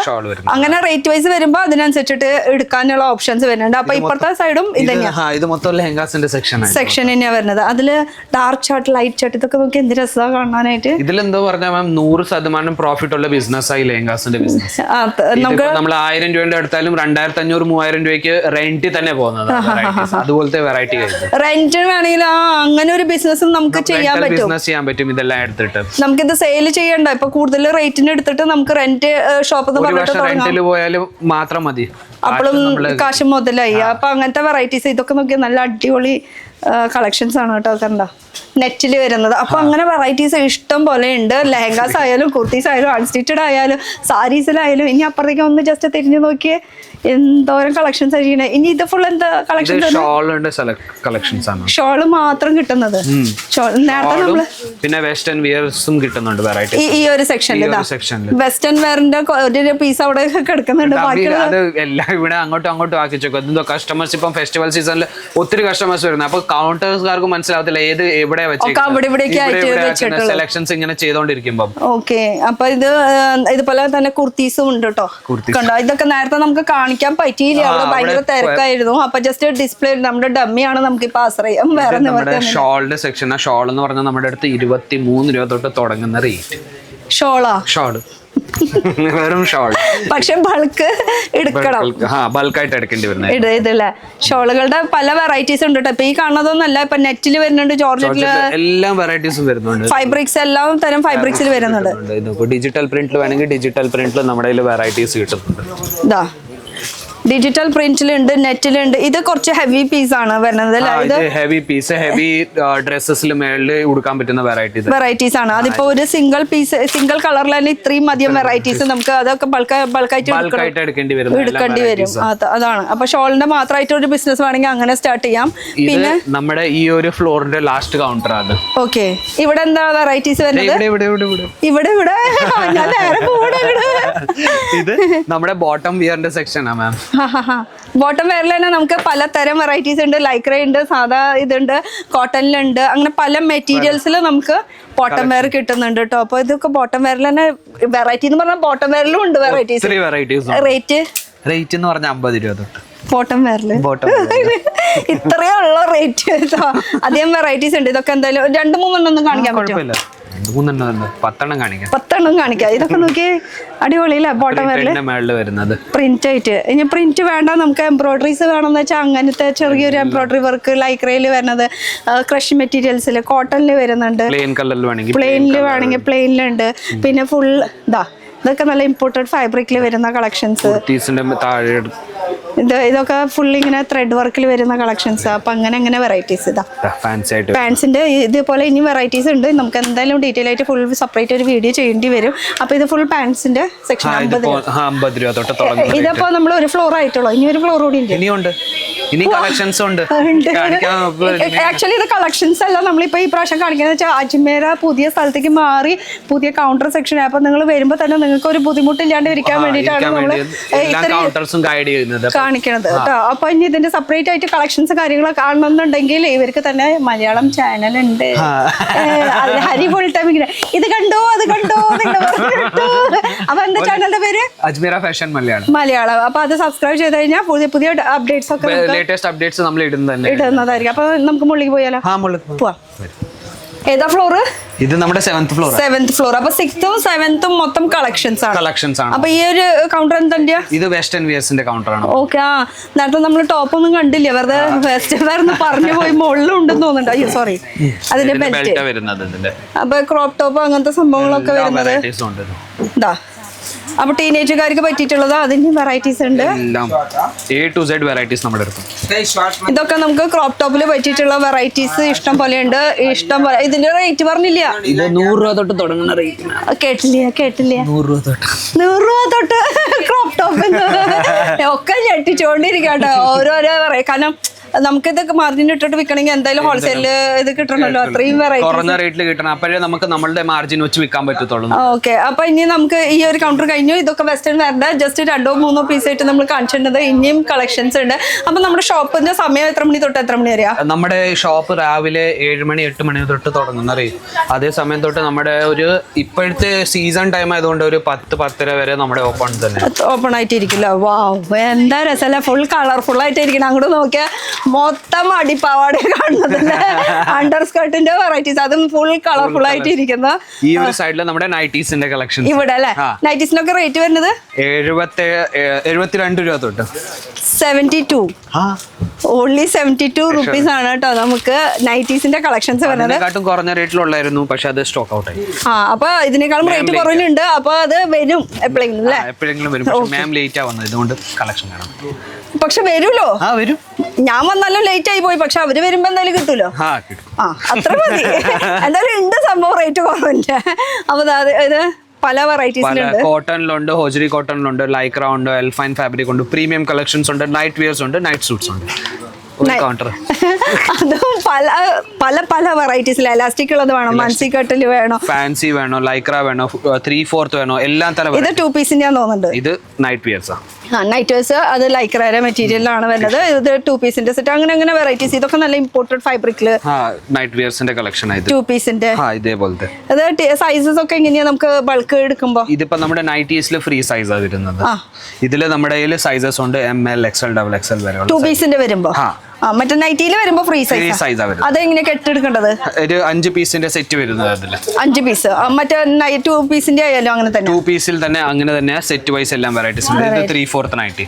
അങ്ങനെ റേറ്റ് വൈസ് വരുമ്പോ അതിനനുസരിച്ചിട്ട് എടുക്കാനുള്ള ഓപ്ഷൻസ് വരുന്നുണ്ട്. അപ്പൊ ഇപ്പുറത്തെ സൈഡും ഇത് ഇത് മൊത്തം ലെഹങ്കാസിന്റെ സെക്ഷൻ തന്നെയാ വരുന്നത്. അതില് ഡാർക്ക് ചാർട്ട്, ലൈറ്റ് ചാർട്ട്, ഇതൊക്കെ നോക്കി എന്ത് രസമാണ് കാണാനായിട്ട്. ഇതിലെന്തോ പറഞ്ഞാൽ മാം 100% പ്രോഫിറ്റ് ഉള്ള ബിസിനസ് ആയി ലെഹങ്കാസിന്റെ ബിസിനസ്. നമ്മൾ 1000 രൂപയുടെ എടുത്താലും 2500-3000 രൂപയ്ക്ക് റെന്റിൽ തന്നെ പോകുന്നത്. അതുപോലത്തെ വെറൈറ്റി റെന്റിന് വേണമെങ്കിൽ അങ്ങനെ ഒരു ബിസിനസ് നമുക്ക് ചെയ്യാൻ പറ്റും. ഇതെല്ലാം എടുത്തിട്ട് നമുക്കിത് സെയിൽ ചെയ്യണ്ട. ഇപ്പൊ കൂടുതൽ റേറ്റിന് എടുത്തിട്ട് നമുക്ക് റെന്റ് ഷോപ്പ് റെന്റിൽ പോയാലും മാത്രം മതി, അപ്പോഴും കാശ് മുതലായി. അപ്പൊ അങ്ങനത്തെ വെറൈറ്റീസ് ഇതൊക്കെ നോക്കിയാൽ നല്ല അടിപൊളി കളക്ഷൻസ് ആണ് കേട്ടോ. കണ്ട നെറ്റിൽ വരുന്നത്. അപ്പൊ അങ്ങനെ വെറൈറ്റീസ് ഇഷ്ടം പോലെ ഉണ്ട്. ലെഹങ്കാസ് ആയാലും കുർത്തീസ് ആയാലും അൺസ്റ്റിച്ചഡ് ആയാലും സാരീസിലായാലും. ഇനി അപ്പുറത്തേക്ക് ഒന്ന് ജസ്റ്റ് തിരിഞ്ഞു നോക്കിയേ എന്തോരം കളക്ഷൻസ് ആയിരിക്കണേ. ഇനി ഇത് ഫുൾ എന്താ കളക്ഷൻസ്? ഷോള് മാത്രം കിട്ടുന്നത്. നേരത്തെ നമ്മള് പിന്നെ വെസ്റ്റേൺ വിയർസും കിട്ടുന്നുണ്ട് വെറൈറ്റി ഈ ഒരു സെക്ഷനിൽ. വെസ്റ്റേൺ വെയറിന്റെ ഒരു പീസ് അവിടെ കിടക്കുന്നുണ്ട്. എല്ലാം ഇവിടെ അങ്ങോട്ടും ആക്കി വെക്കും. കസ്റ്റമേഴ്സ് ഇപ്പം ഫെസ്റ്റിവൽ സീസണിൽ ഒത്തിരി കസ്റ്റമേഴ്സ് വരുന്നത്. അപ്പൊ കൗണ്ടേഴ്സുകാർക്ക് മനസ്സിലാവത്തില്ല ഏത് എവിടെ സെലക്ഷൻസ് ഇങ്ങനെ ചെയ്തോണ്ടിരിക്കുമ്പോ. ഓക്കെ, അപ്പൊ ഇതുപോലെ തന്നെ കുർത്തീസും ഉണ്ട് കേട്ടോ. കണ്ടോ, ഇതൊക്കെ നേരത്തെ നമുക്ക് കാണിക്കാൻ പറ്റിയില്ല, അവിടെ ഭയങ്കര തിരക്കായിരുന്നു. അപ്പൊ ജസ്റ്റ് ഡിസ്പ്ലേ നമ്മുടെ ഡമ്മിയാണ് നമുക്കിപ്പോ ആശ്രയം. വേറെ ഷോളിന്റെ സെക്ഷൻ. ഷോൾ എന്ന് പറഞ്ഞാൽ നമ്മുടെ അടുത്ത് 23 രൂപ തൊട്ട് തുടങ്ങുന്ന റേറ്റ്. ഷോള് വെറും ഷോൾ. പക്ഷെ ബൾക്ക് എടുക്കണം, ബൾക്കായിട്ട് എടുക്കേണ്ടി വരുന്നത്. ഇതല്ലേ ഷോളുകളുടെ പല വെറൈറ്റീസ് ഉണ്ട് കേട്ടോ. ഇപ്പൊ ഈ കാണുന്നതൊന്നല്ല, ഇപ്പൊ നെറ്റിൽ വരുന്നുണ്ട്, ജോർജറ്റില് എല്ലാ വെറൈറ്റീസും വരുന്നുണ്ട്. ഫൈബ്രിക്സ് എല്ലാം തരം ഫൈബ്രിക്സിൽ വരുന്നുണ്ട്. ഡിജിറ്റൽ പ്രിന്റിൽ വേണമെങ്കിൽ ഡിജിറ്റൽ പ്രിന്റിൽ നമ്മുടെ കയ്യിൽ വെറൈറ്റീസ് കിട്ടുന്നുണ്ട്. ഇതാ ഡിജിറ്റൽ പ്രിന്റിലുണ്ട്, നെറ്റിലുണ്ട്. ഇത് കുറച്ച് ഹെവി പീസ് ആണ് വരുന്നത്. ഹെവി പീസ്, ഹെവി ഡ്രസ്സസിൽ മേളിൽ ഉടുക്കാൻ പറ്റുന്ന വെറൈറ്റീസ് ആണ്. അതിപ്പോ ഒരു സിംഗിൾ പീസ്, സിംഗിൾ കളറിൽ തന്നെ ഇത്രയും അധികം വെറൈറ്റീസ് നമുക്ക് അതൊക്കെ ബൾക്കായിട്ട് എടുക്കേണ്ടി വരും. അതാണ്. അപ്പൊ ഷോളിന്റെ മാത്രമായിട്ട് ഒരു ബിസിനസ് വേണമെങ്കിൽ അങ്ങനെ സ്റ്റാർട്ട് ചെയ്യാം. പിന്നെ നമ്മുടെ ഈ ഒരു ഫ്ലോറിന്റെ ലാസ്റ്റ് കൗണ്ടർ ആണ്. ഓക്കെ, ഇവിടെ എന്താ വെറൈറ്റീസ് വരുന്നത്? ഇവിടെ ഞാൻ നേരെ ഇത് നമ്മുടെ ബോട്ടം വിയറിന്റെ സെക്ഷൻ ആണ് മാം. ബോട്ടം വെയറിൽ തന്നെ നമുക്ക് പലതരം വെറൈറ്റീസ് ഉണ്ട്. ലൈക്ര ഉണ്ട്, സാധാ ഇതുണ്ട്, കോട്ടണിലുണ്ട്, അങ്ങനെ പല മെറ്റീരിയൽസിൽ നമുക്ക് ബോട്ടം വെയർ കിട്ടുന്നുണ്ട് കേട്ടോ. അപ്പൊ ഇതൊക്കെ ബോട്ടം വെയറിൽ തന്നെ വെറൈറ്റി എന്ന് പറഞ്ഞാൽ ബോട്ടം വെയറിലും ഉണ്ട് വെറൈറ്റീസ്. റേറ്റ് എന്ന് പറഞ്ഞാൽ 50 രൂപ തൊട്ട് ബോട്ടം വെയറില് ഇത്രയേ ഉള്ള റേറ്റ്. അധികം വെറൈറ്റീസ് ഉണ്ട്. ഇതൊക്കെ എന്തായാലും 2-3 കാണിക്കാൻ പറ്റും. 10 കാണിക്കാം. ഇതൊക്കെ നോക്കി അടിപൊളിയില്ല. ബോട്ടം വരുന്നത് പ്രിന്റ് ആയിട്ട്. ഇനി പ്രിന്റ് വേണ്ട, നമുക്ക് എംബ്രോയിഡറീസ് വേണമെന്ന് വെച്ചാൽ അങ്ങനത്തെ ചെറിയൊരു എംബ്രോയിഡറി വർക്ക് ലൈക്രയിൽ വരുന്നത്, ക്രഷ് മെറ്റീരിയൽസിൽ, കോട്ടണിൽ വരുന്നുണ്ട്. പ്ലെയിനിൽ വേണമെങ്കിൽ പ്ലെയിനിലുണ്ട്. പിന്നെ ഫുൾ ഇതൊക്കെ നല്ല ഇമ്പോർട്ടഡ് ഫാബ്രിക്കിൽ വരുന്ന കളക്ഷൻസ്. ഇതൊക്കെ ഫുൾ ഇങ്ങനെ ത്രെഡ് വർക്കിൽ വരുന്ന കളക്ഷൻസ്. അപ്പൊ അങ്ങനെ വെറൈറ്റീസ്. ഇതാ പാൻസിന്റെ ഇതുപോലെ ഇനി വെറൈറ്റീസ് ഉണ്ട്. നമുക്ക് എന്തായാലും ഡീറ്റെയിൽ ആയിട്ട് ഫുൾ സെപ്പറേറ്റ് ഒരു വീഡിയോ ചെയ്യേണ്ടി വരും. അപ്പൊ ഇത് ഫുൾ പാൻസിന്റെ സെക്ഷൻ 50 രൂപ തൊട്ട്. ഇതിപ്പോ നമ്മൾ ഒരു ഫ്ലോർ ആയിട്ടുള്ളൂ, ഇനി ഒരു ഫ്ലോർ കൂടി ഉണ്ട്. ആക്ച്വലി ഇത് കളക്ഷൻസ് അല്ല, നമ്മളിപ്പോ ഈ പ്രാവശ്യം കാണിക്കുന്നത് വെച്ചാൽ അജ്മേര പുതിയ സ്ഥലത്തേക്ക് മാറി പുതിയ കൗണ്ടർ സെക്ഷൻ. അപ്പൊ നിങ്ങൾ വരുമ്പോ തന്നെ നിങ്ങൾക്ക് ഒരു ബുദ്ധിമുട്ടില്ലാണ്ട് ഇരിക്കാൻ വേണ്ടിയിട്ടാണ് നമ്മൾ കാണിക്കണത് കേട്ടോ. അപ്പൊ ഇനി ഇതിന്റെ സെപ്പറേറ്റ് ആയിട്ട് കളക്ഷൻസ് കാര്യങ്ങളൊക്കെ കാണണമെന്നുണ്ടെങ്കിൽ ഇവർക്ക് തന്നെ മലയാളം ചാനൽ ഉണ്ട്, ഹരി ഫുൾ ടൈം ഇങ്ങനെ ഇത് കണ്ടോ അത് കണ്ടോ. അപ്പൊ എന്താ ചാനലിന്റെ പേര്? അജ്മീറ ഫാഷൻ മലയാളം. അപ്പൊ അത് സബ്സ്ക്രൈബ് ചെയ്ത് കഴിഞ്ഞാൽ പുതിയ അപ്ഡേറ്റ്സ് ഒക്കെ ലേറ്റസ്റ്റ് അപ്ഡേറ്റ്സ് നമ്മൾ ഇടുന്നതായിരിക്കും. അപ്പൊ നമുക്ക് മുകളിൽ പോയാലോ? പോവാം. ഏതാ ഫ്ലോറ്? ഇത് നമ്മുടെ 7th ഫ്ലോർ. അപ്പൊ 6th ഉം 7th ഉം മൊത്തം കളക്ഷൻസ് ആണ്. അപ്പൊ ഈ ഒരു കൗണ്ടർ എന്താ? ഇത് വെസ്റ്റേൺ വിയർസിന്റെ കൗണ്ടർ ആണ്. ഓക്കെ, നേരത്തെ നമ്മൾ ടോപ്പ് ഒന്നും കണ്ടില്ല, വെറുതെ വെസ്റ്റേൺ വെയർ പറഞ്ഞു പോയി. മുകളിലും ഉണ്ടെന്ന് തോന്നുന്നുണ്ട്. അയ്യോ സോറി, അതിന്റെ ബെൽറ്റ്. അപ്പൊ ക്രോപ്പ് ടോപ്പ് അങ്ങനത്തെ സംഭവങ്ങളൊക്കെ വരുന്നത് ഇതാ. അപ്പൊ ടീനേജുകാർക്ക് പറ്റിയിട്ടുള്ളത് അതിന്റെ വെറൈറ്റീസ് ഉണ്ട്. A to Z വെറൈറ്റീസ് നമ്മുടെ അടുത്ത്. ഇതൊക്കെ നമുക്ക് ക്രോപ്പ് ടോപ്പിൽ പറ്റിയിട്ടുള്ള വെറൈറ്റീസ് ഇഷ്ടം പോലെ ഉണ്ട്. ഇഷ്ടം പോലെ. ഇതിന്റെ റേറ്റ് പറഞ്ഞില്ല. 100 രൂപ തൊട്ട് തുടങ്ങുന്ന റേറ്റ്. കേട്ടില്ല 100 രൂപ തൊട്ട് ക്രോപ്പ് ടോപ്പ് ഒക്കെ ഞെട്ടിച്ചോണ്ടിരിക്കട്ടോ. ഓരോരോ കാരണം നമുക്ക് ഇതൊക്കെ മാർജിൻ ഇട്ടിട്ട് വിൽക്കണമെങ്കിൽ എന്തായാലും ഹോൾസെയില് ഇത് കിട്ടണമല്ലോ, അത്രയും വെറൈറ്റി കുറഞ്ഞ റേറ്റിൽ കിട്ടണം. അപ്പോഴേ നമുക്ക് നമ്മളുടെ മാർജിൻ വെച്ച് വിൽക്കാൻ പറ്റത്തുള്ളൂ. ഓക്കെ, അപ്പൊ ഇനി നമുക്ക് ഈ ഒരു കൗണ്ടർ കഴിഞ്ഞു. ഇതൊക്കെ വെസ്റ്റേൺ വരണ്ട, ജസ്റ്റ് 2-3 പീസ് ആയിട്ട് നമ്മൾ കാണിച്ചിട്ടുണ്ട്. ഇനിയും കളക്ഷൻസ് ഉണ്ട്. അപ്പൊ നമ്മുടെ ഷോപ്പിന്റെ സമയം എത്ര മണി തൊട്ട് എത്ര മണി വരെയാ? നമ്മുടെ ഷോപ്പ് രാവിലെ 7 മണി 8 മണി തൊട്ട് തുടങ്ങുന്ന അതേ സമയം തൊട്ട് നമ്മുടെ ഒരു ഇപ്പോഴത്തെ സീസൺ ടൈം ആയതുകൊണ്ട് ഒരു 10-10:30 വരെ നമ്മുടെ ഓപ്പൺ തന്നെ ഓപ്പൺ ആയിട്ടിരിക്കില്ല. വാവ്, എന്താ രസമല്ല, ഫുൾ കളർഫുൾ ആയിട്ടിരിക്കണം. അങ്ങോട്ട് നോക്കിയാൽ മൊത്തം അടിപ്പാവാട കാണുന്നതല്ലേ, അണ്ടർ സ്കേർട്ടിന്റെ വെറൈറ്റീസ്, അതും ഫുൾ കളർഫുൾ ആയിട്ടിരിക്കുന്ന. ഈ ഒരു സൈഡില് നമ്മുടെ നൈറ്റീസിന്റെ കളക്ഷൻ ഇവിടെ അല്ലേ? നൈറ്റീസിനൊക്കെ റേറ്റ് വരുന്നത് 72 രൂപ തൊട്ട് 72, ഓൺലി 72 റുപ്പീസ് ആണ് കേട്ടോ നമുക്ക് നൈറ്റീസിന്റെ കളക്ഷൻസ് വരുന്നത്. കുറഞ്ഞ റേറ്റിലുള്ളായിരുന്നു, പക്ഷെ അത് സ്റ്റോക്ക് ഔട്ട് ആയി. അപ്പൊ ഇതിനേക്കാളും റേറ്റ് കുറഞ്ഞുണ്ട്. അപ്പൊ അത് വരും എപ്പോഴെങ്കിലും അല്ലേ? എപ്പോഴെങ്കിലും വരും. പക്ഷെ മാം ലേറ്റ് ആവുന്നത് ഇതുകൊണ്ട് കളക്ഷൻ വേണം. പക്ഷെ വരുമല്ലോ. വരും. ഞാൻ വന്നാലും ലേറ്റ് ആയി പോയി, പക്ഷെ അവര് വരുമ്പോ എന്തായാലും കിട്ടൂലോ. അത്ര മതി. എന്തായാലും ഉണ്ട് സംഭവം, റേറ്റ് കുറവില്ല. അപ്പൊ ഇത് പല വെറൈറ്റീസിലുണ്ട്. കോട്ടണിലുണ്ട്, ഹോജറി കോട്ടണിലുണ്ട്, ലൈക്ര ഉണ്ട്, എൽഫൈൻ ഫാബ്രിക് ഉണ്ട്, പ്രീമിയം കളക്ഷൻസ് ഉണ്ട്, നൈറ്റ് വിയർസ് ഉണ്ട്, നൈറ്റ് സൂട്ട്സ് ഉണ്ട്. അതും പല പല വെറൈറ്റീസിൽ എലാസ്റ്റിക് ഉള്ളത് വേണം, മൻസി കട്ടിൽ വേണം, ഫാൻസി വേണോ, ലൈക്ര വേണോ, 3/4 വേണോ, എല്ലാം തരം. ഇത് 2 പീസിന്റെ തോന്നുന്നുണ്ട്. ഇത് നൈറ്റ് വിയർസാ. നൈറ്റ് വേഴ്സ് അത് ലൈക്രയുടെ മെറ്റീരിയലാണ് വരുന്നത്. ഇത് 2 പീസിന്റെ സെറ്റ്, അങ്ങനെ വെറൈറ്റീസ്. ഇതൊക്കെ നല്ല ഇമ്പോർട്ടഡ് ഫാബ്രിക്കില് നൈറ്റ് വിയർസിന്റെ കളക്ഷൻ ആണ്. 2 പീസിന്റെ ഇതേപോലത്തെ. അത് സൈസസ് ഒക്കെ എങ്ങനെയാ നമുക്ക് ബൾക്ക് എടുക്കുമ്പോ? ഇതിപ്പോ നമ്മുടെ നൈറ്റീസിൽ ഫ്രീ സൈസാ വരുന്നത്. ഇതില് നമ്മുടെ സൈസസ് ഉണ്ട്, ML, XL, XXL വരെ. 2 പീസിന്റെ വരുമ്പോ മറ്റേ നൈറ്റിയിൽ വരുമ്പോ ഫ്രീ സൈസ്. അതെങ്ങനെ കെട്ടെടുക്കേണ്ടത്? ഒരു 5 പീസിന്റെ സെറ്റ് വരുന്നത് അതില് 5 പീസ്. മറ്റേ 2 പീസിന്റെ ആയാലും അങ്ങനെ തന്നെ 2 പീസിൽ തന്നെ അങ്ങനെ തന്നെ സെറ്റ് വൈസ് എല്ലാം വെറൈറ്റീസ് ഉണ്ട്. ഇത് 3/4 നൈറ്റി.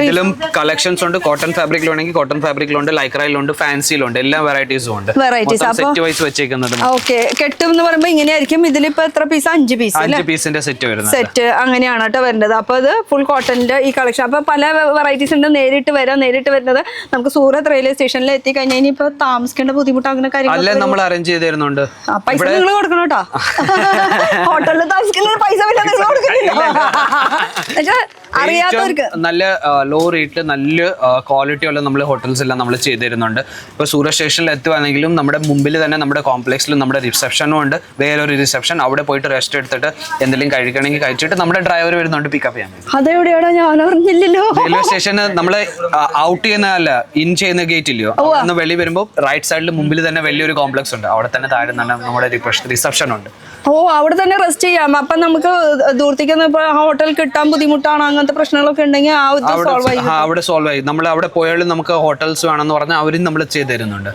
ഇതിലും കളക്ഷൻസ് ഉണ്ട്. കോട്ടൺ ഫാബ്രിക്കിലുണ്ടെങ്കിൽ കോട്ടൺ ഫാബ്രിക്കിലുണ്ട്, ലൈക്രയിലുണ്ട്, ഫാൻസിയിലുണ്ട്, എല്ലാ വെറൈറ്റീസും ഉണ്ട്. സെറ്റ് വൈസ് വെച്ചേക്കുന്നത്. ഓക്കെ, കെട്ട് എന്ന് പറയുമ്പോൾ ഇങ്ങനെയായിരിക്കും. ഇതിലിപ്പോ എത്ര പീസ്? 5 പീസ്. 5 പീസിന്റെ സെറ്റ് വരുന്നത്. സെറ്റ് അങ്ങനെയാണ് കേട്ടോ വരുന്നത്. അപ്പൊ അത് ഫുൾ കോട്ടണിന്റെ ഈ കളക്ഷൻ. അപ്പൊ പല വെറൈറ്റീസ് ഉണ്ട്. നേരിട്ട് വരുന്നത് നമുക്ക് സൂറത്ത് റെയിൽവേ സ്റ്റേഷനിൽ എത്തിക്കഴിഞ്ഞാൽ ഇനിയിപ്പോ താമസിക്കേണ്ട ബുദ്ധിമുട്ട് അങ്ങനെ കാര്യങ്ങൾ നമ്മൾ അറേഞ്ച് ചെയ്ത് തരുന്നുണ്ട്. പൈസ നിങ്ങൾ കൊടുക്കണം കേട്ടോ. ഹോട്ടലിൽ താമസിക്കുന്ന പൈസ നിങ്ങൾ കൊടുക്കുന്നില്ല. അറിയാത്തവർക്ക് നല്ല ലോ റേറ്റ് നല്ല ക്വാളിറ്റി ഉള്ള നമ്മൾ ഹോട്ടൽസ് എല്ലാം നമ്മൾ ചെയ്തു തരുന്നുണ്ട്. ഇപ്പൊ സൂറത്ത് സ്റ്റേഷനിൽ എത്തുവാണെങ്കിലും നമ്മുടെ മുമ്പിൽ തന്നെ നമ്മുടെ കോംപ്ലക്സിൽ നമ്മുടെ റിസപ്ഷനും ഉണ്ട്. വേറൊരു റിസപ്ഷൻ, അവിടെ പോയിട്ട് റെസ്റ്റ് എടുത്തിട്ട് എന്തെങ്കിലും കഴിക്കണമെങ്കിൽ കഴിച്ചിട്ട് നമ്മുടെ ഡ്രൈവർ വരുന്നുണ്ട് പിക്കപ്പ് ചെയ്യാൻ. അതെവിടെയാണോ? ഞാൻ അറിഞ്ഞില്ലല്ലോ. റെയിൽവേ സ്റ്റേഷന് നമ്മൾ ഔട്ട് ചെയ്യുന്നതല്ല, ഇൻ ചെയ്യുന്ന ഗേറ്റ് ഇല്ലയോ, അന്ന് വെളി വരുമ്പോൾ റൈറ്റ് സൈഡിൽ മുമ്പിൽ തന്നെ വലിയൊരു കോംപ്ലക്സ് ഉണ്ട്. അവിടെ തന്നെ താഴെ തന്നെ നമ്മുടെ റിസപ്ഷൻ ഉണ്ട്. അവിടെ തന്നെ റെസ്റ്റ് ചെയ്യാം. അപ്പൊ നമുക്ക് ദൂരത്തേക്ക് ഹോട്ടൽ കിട്ടാൻ ബുദ്ധിമുട്ടാണ്, അങ്ങനത്തെ പ്രശ്നങ്ങളൊക്കെ ഉണ്ടെങ്കിൽ അവിടെ സോൾവ് ആയി. നമ്മൾ അവിടെ പോയാലും നമുക്ക് ഹോട്ടൽസ് വേണമെന്ന് പറഞ്ഞാൽ അവരും നമ്മൾ ചെയ്തു തരുന്നുണ്ട്.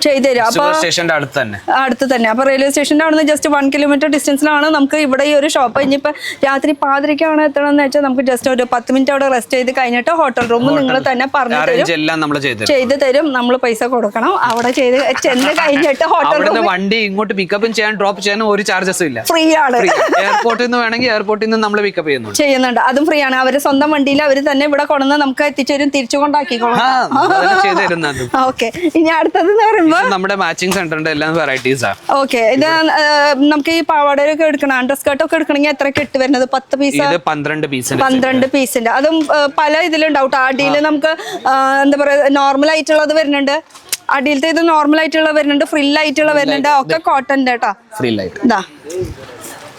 സ്റ്റേഷന്റെ അടുത്ത് തന്നെ. അപ്പൊ റെയിൽവേ സ്റ്റേഷന്റെ അവിടെ നിന്ന് ജസ്റ്റ് 1 കിലോമീറ്റർ ഡിസ്റ്റൻസിലാണ് നമുക്ക് ഇവിടെ ഈ ഒരു ഷോപ്പ്. ഇനിയിപ്പോ രാത്രി പാതിരക്കാണ് എത്തണമെന്ന് വെച്ചാൽ നമുക്ക് ജസ്റ്റ് ഒരു 10 മിനിറ്റ് അവിടെ റെസ്റ്റ് ചെയ്ത് കഴിഞ്ഞിട്ട് ഹോട്ടൽ റൂം നിങ്ങൾ തന്നെ പറഞ്ഞു ചെയ്ത് തരും. നമ്മൾ പൈസ കൊടുക്കണം. അവിടെ ചെന്ന് കഴിഞ്ഞിട്ട് ഹോട്ടൽ വണ്ടി ഇങ്ങോട്ട് പിക്കപ്പും ചെയ്യാൻ ഡ്രോപ്പ് ചെയ്യാനും ഒരു ചാർജസും ഇല്ല. ഫ്രീ ആണ്. എയർപോർട്ടിൽ നിന്ന് വേണമെങ്കിൽ എയർപോർട്ടിൽ നിന്ന് നമ്മൾ പിക്കപ്പ് ചെയ്യുന്നുണ്ട്. അതും ഫ്രീ ആണ്. അവര് സ്വന്തം വണ്ടിയിൽ അവര് തന്നെ ഇവിടെ കൊണ്ടുവന്ന് നമുക്ക് എത്തിച്ചേരും, തിരിച്ചു കൊണ്ടാക്കിക്കോളും. ഓക്കെ, ഇനി അടുത്തത് പറയുമ്പോ നമ്മുടെ മാച്ചിങ് സെന്ററിന്റെ എല്ലാം വെറൈറ്റീസ് ആണ്. ഓക്കെ, ഇത് നമുക്ക് ഈ പാവാടയൊക്കെ എടുക്കണം, അണ്ടർ സ്കേർട്ട് ഒക്കെ എടുക്കണമെങ്കിൽ എത്ര കെട്ട് വരുന്നത്? 10 പീസ്. 12 പീസിന്റെ. അതും പല ഇതിലുണ്ടാവും. അടിയിൽ നമുക്ക് എന്താ പറയാ നോർമൽ ആയിട്ടുള്ളത് വരുന്നുണ്ട്, അടിയിലത്തെ ഇത് നോർമൽ ആയിട്ടുള്ള വരുന്നുണ്ട്, ഫ്രിൽ ആയിട്ടുള്ള വരുന്നുണ്ട്. ഒക്കെ കോട്ടന്റെ കേട്ടോ. ഇതാ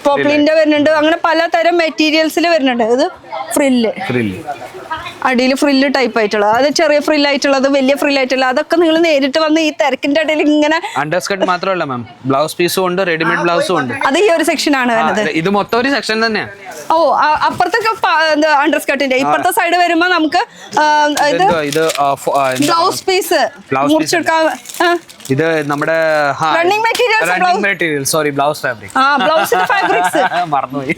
പോപ്ലിന്റെ വരുന്നുണ്ട്. അങ്ങനെ പലതരം മെറ്റീരിയൽസിൽ വരുന്നുണ്ട്. ഇത് ഫ്രില്ല്, അടിയിൽ ഫ്രില്ല് ടൈപ്പ് ആയിട്ടുള്ളത്, അത് ചെറിയ ഫ്രില്ല് ആയിട്ടുള്ളത്, വലിയ ഫ്രില്ല് ആയിട്ടുള്ളത്, അതൊക്കെ നിങ്ങൾ നേരിട്ട് വന്ന് ഈ തിരക്കിന്റെ ഇടയിൽ ഇങ്ങനെ. അണ്ടർസ്കർട്ട് മാത്രമല്ല മാം, ബ്ലൗസ് പീസും ഉണ്ട്, റെഡിമെയ്ഡ് ബ്ലൗസും ഉണ്ട്. അത് ഈ ഒരു സെക്ഷൻ ആണ് വരുന്നത്. ഇത് മൊത്തം ഒരു സെക്ഷൻ തന്നെയാണ്. ഓ, അപ്പുറത്തൊക്കെ അണ്ടർസ്കർട്ടിന്റെ ഇപ്പുറത്തെ സൈഡ് വരുമ്പോ നമുക്ക് ബ്ലൗസ് പീസ് മുറിച്ചെടുക്കാൻ. ഇത് നമ്മുടെ running material, sorry blouse fabric. ബ്ലൗസിന്റെ ഫാബ്രിക്സ് മറന്നുപോയി.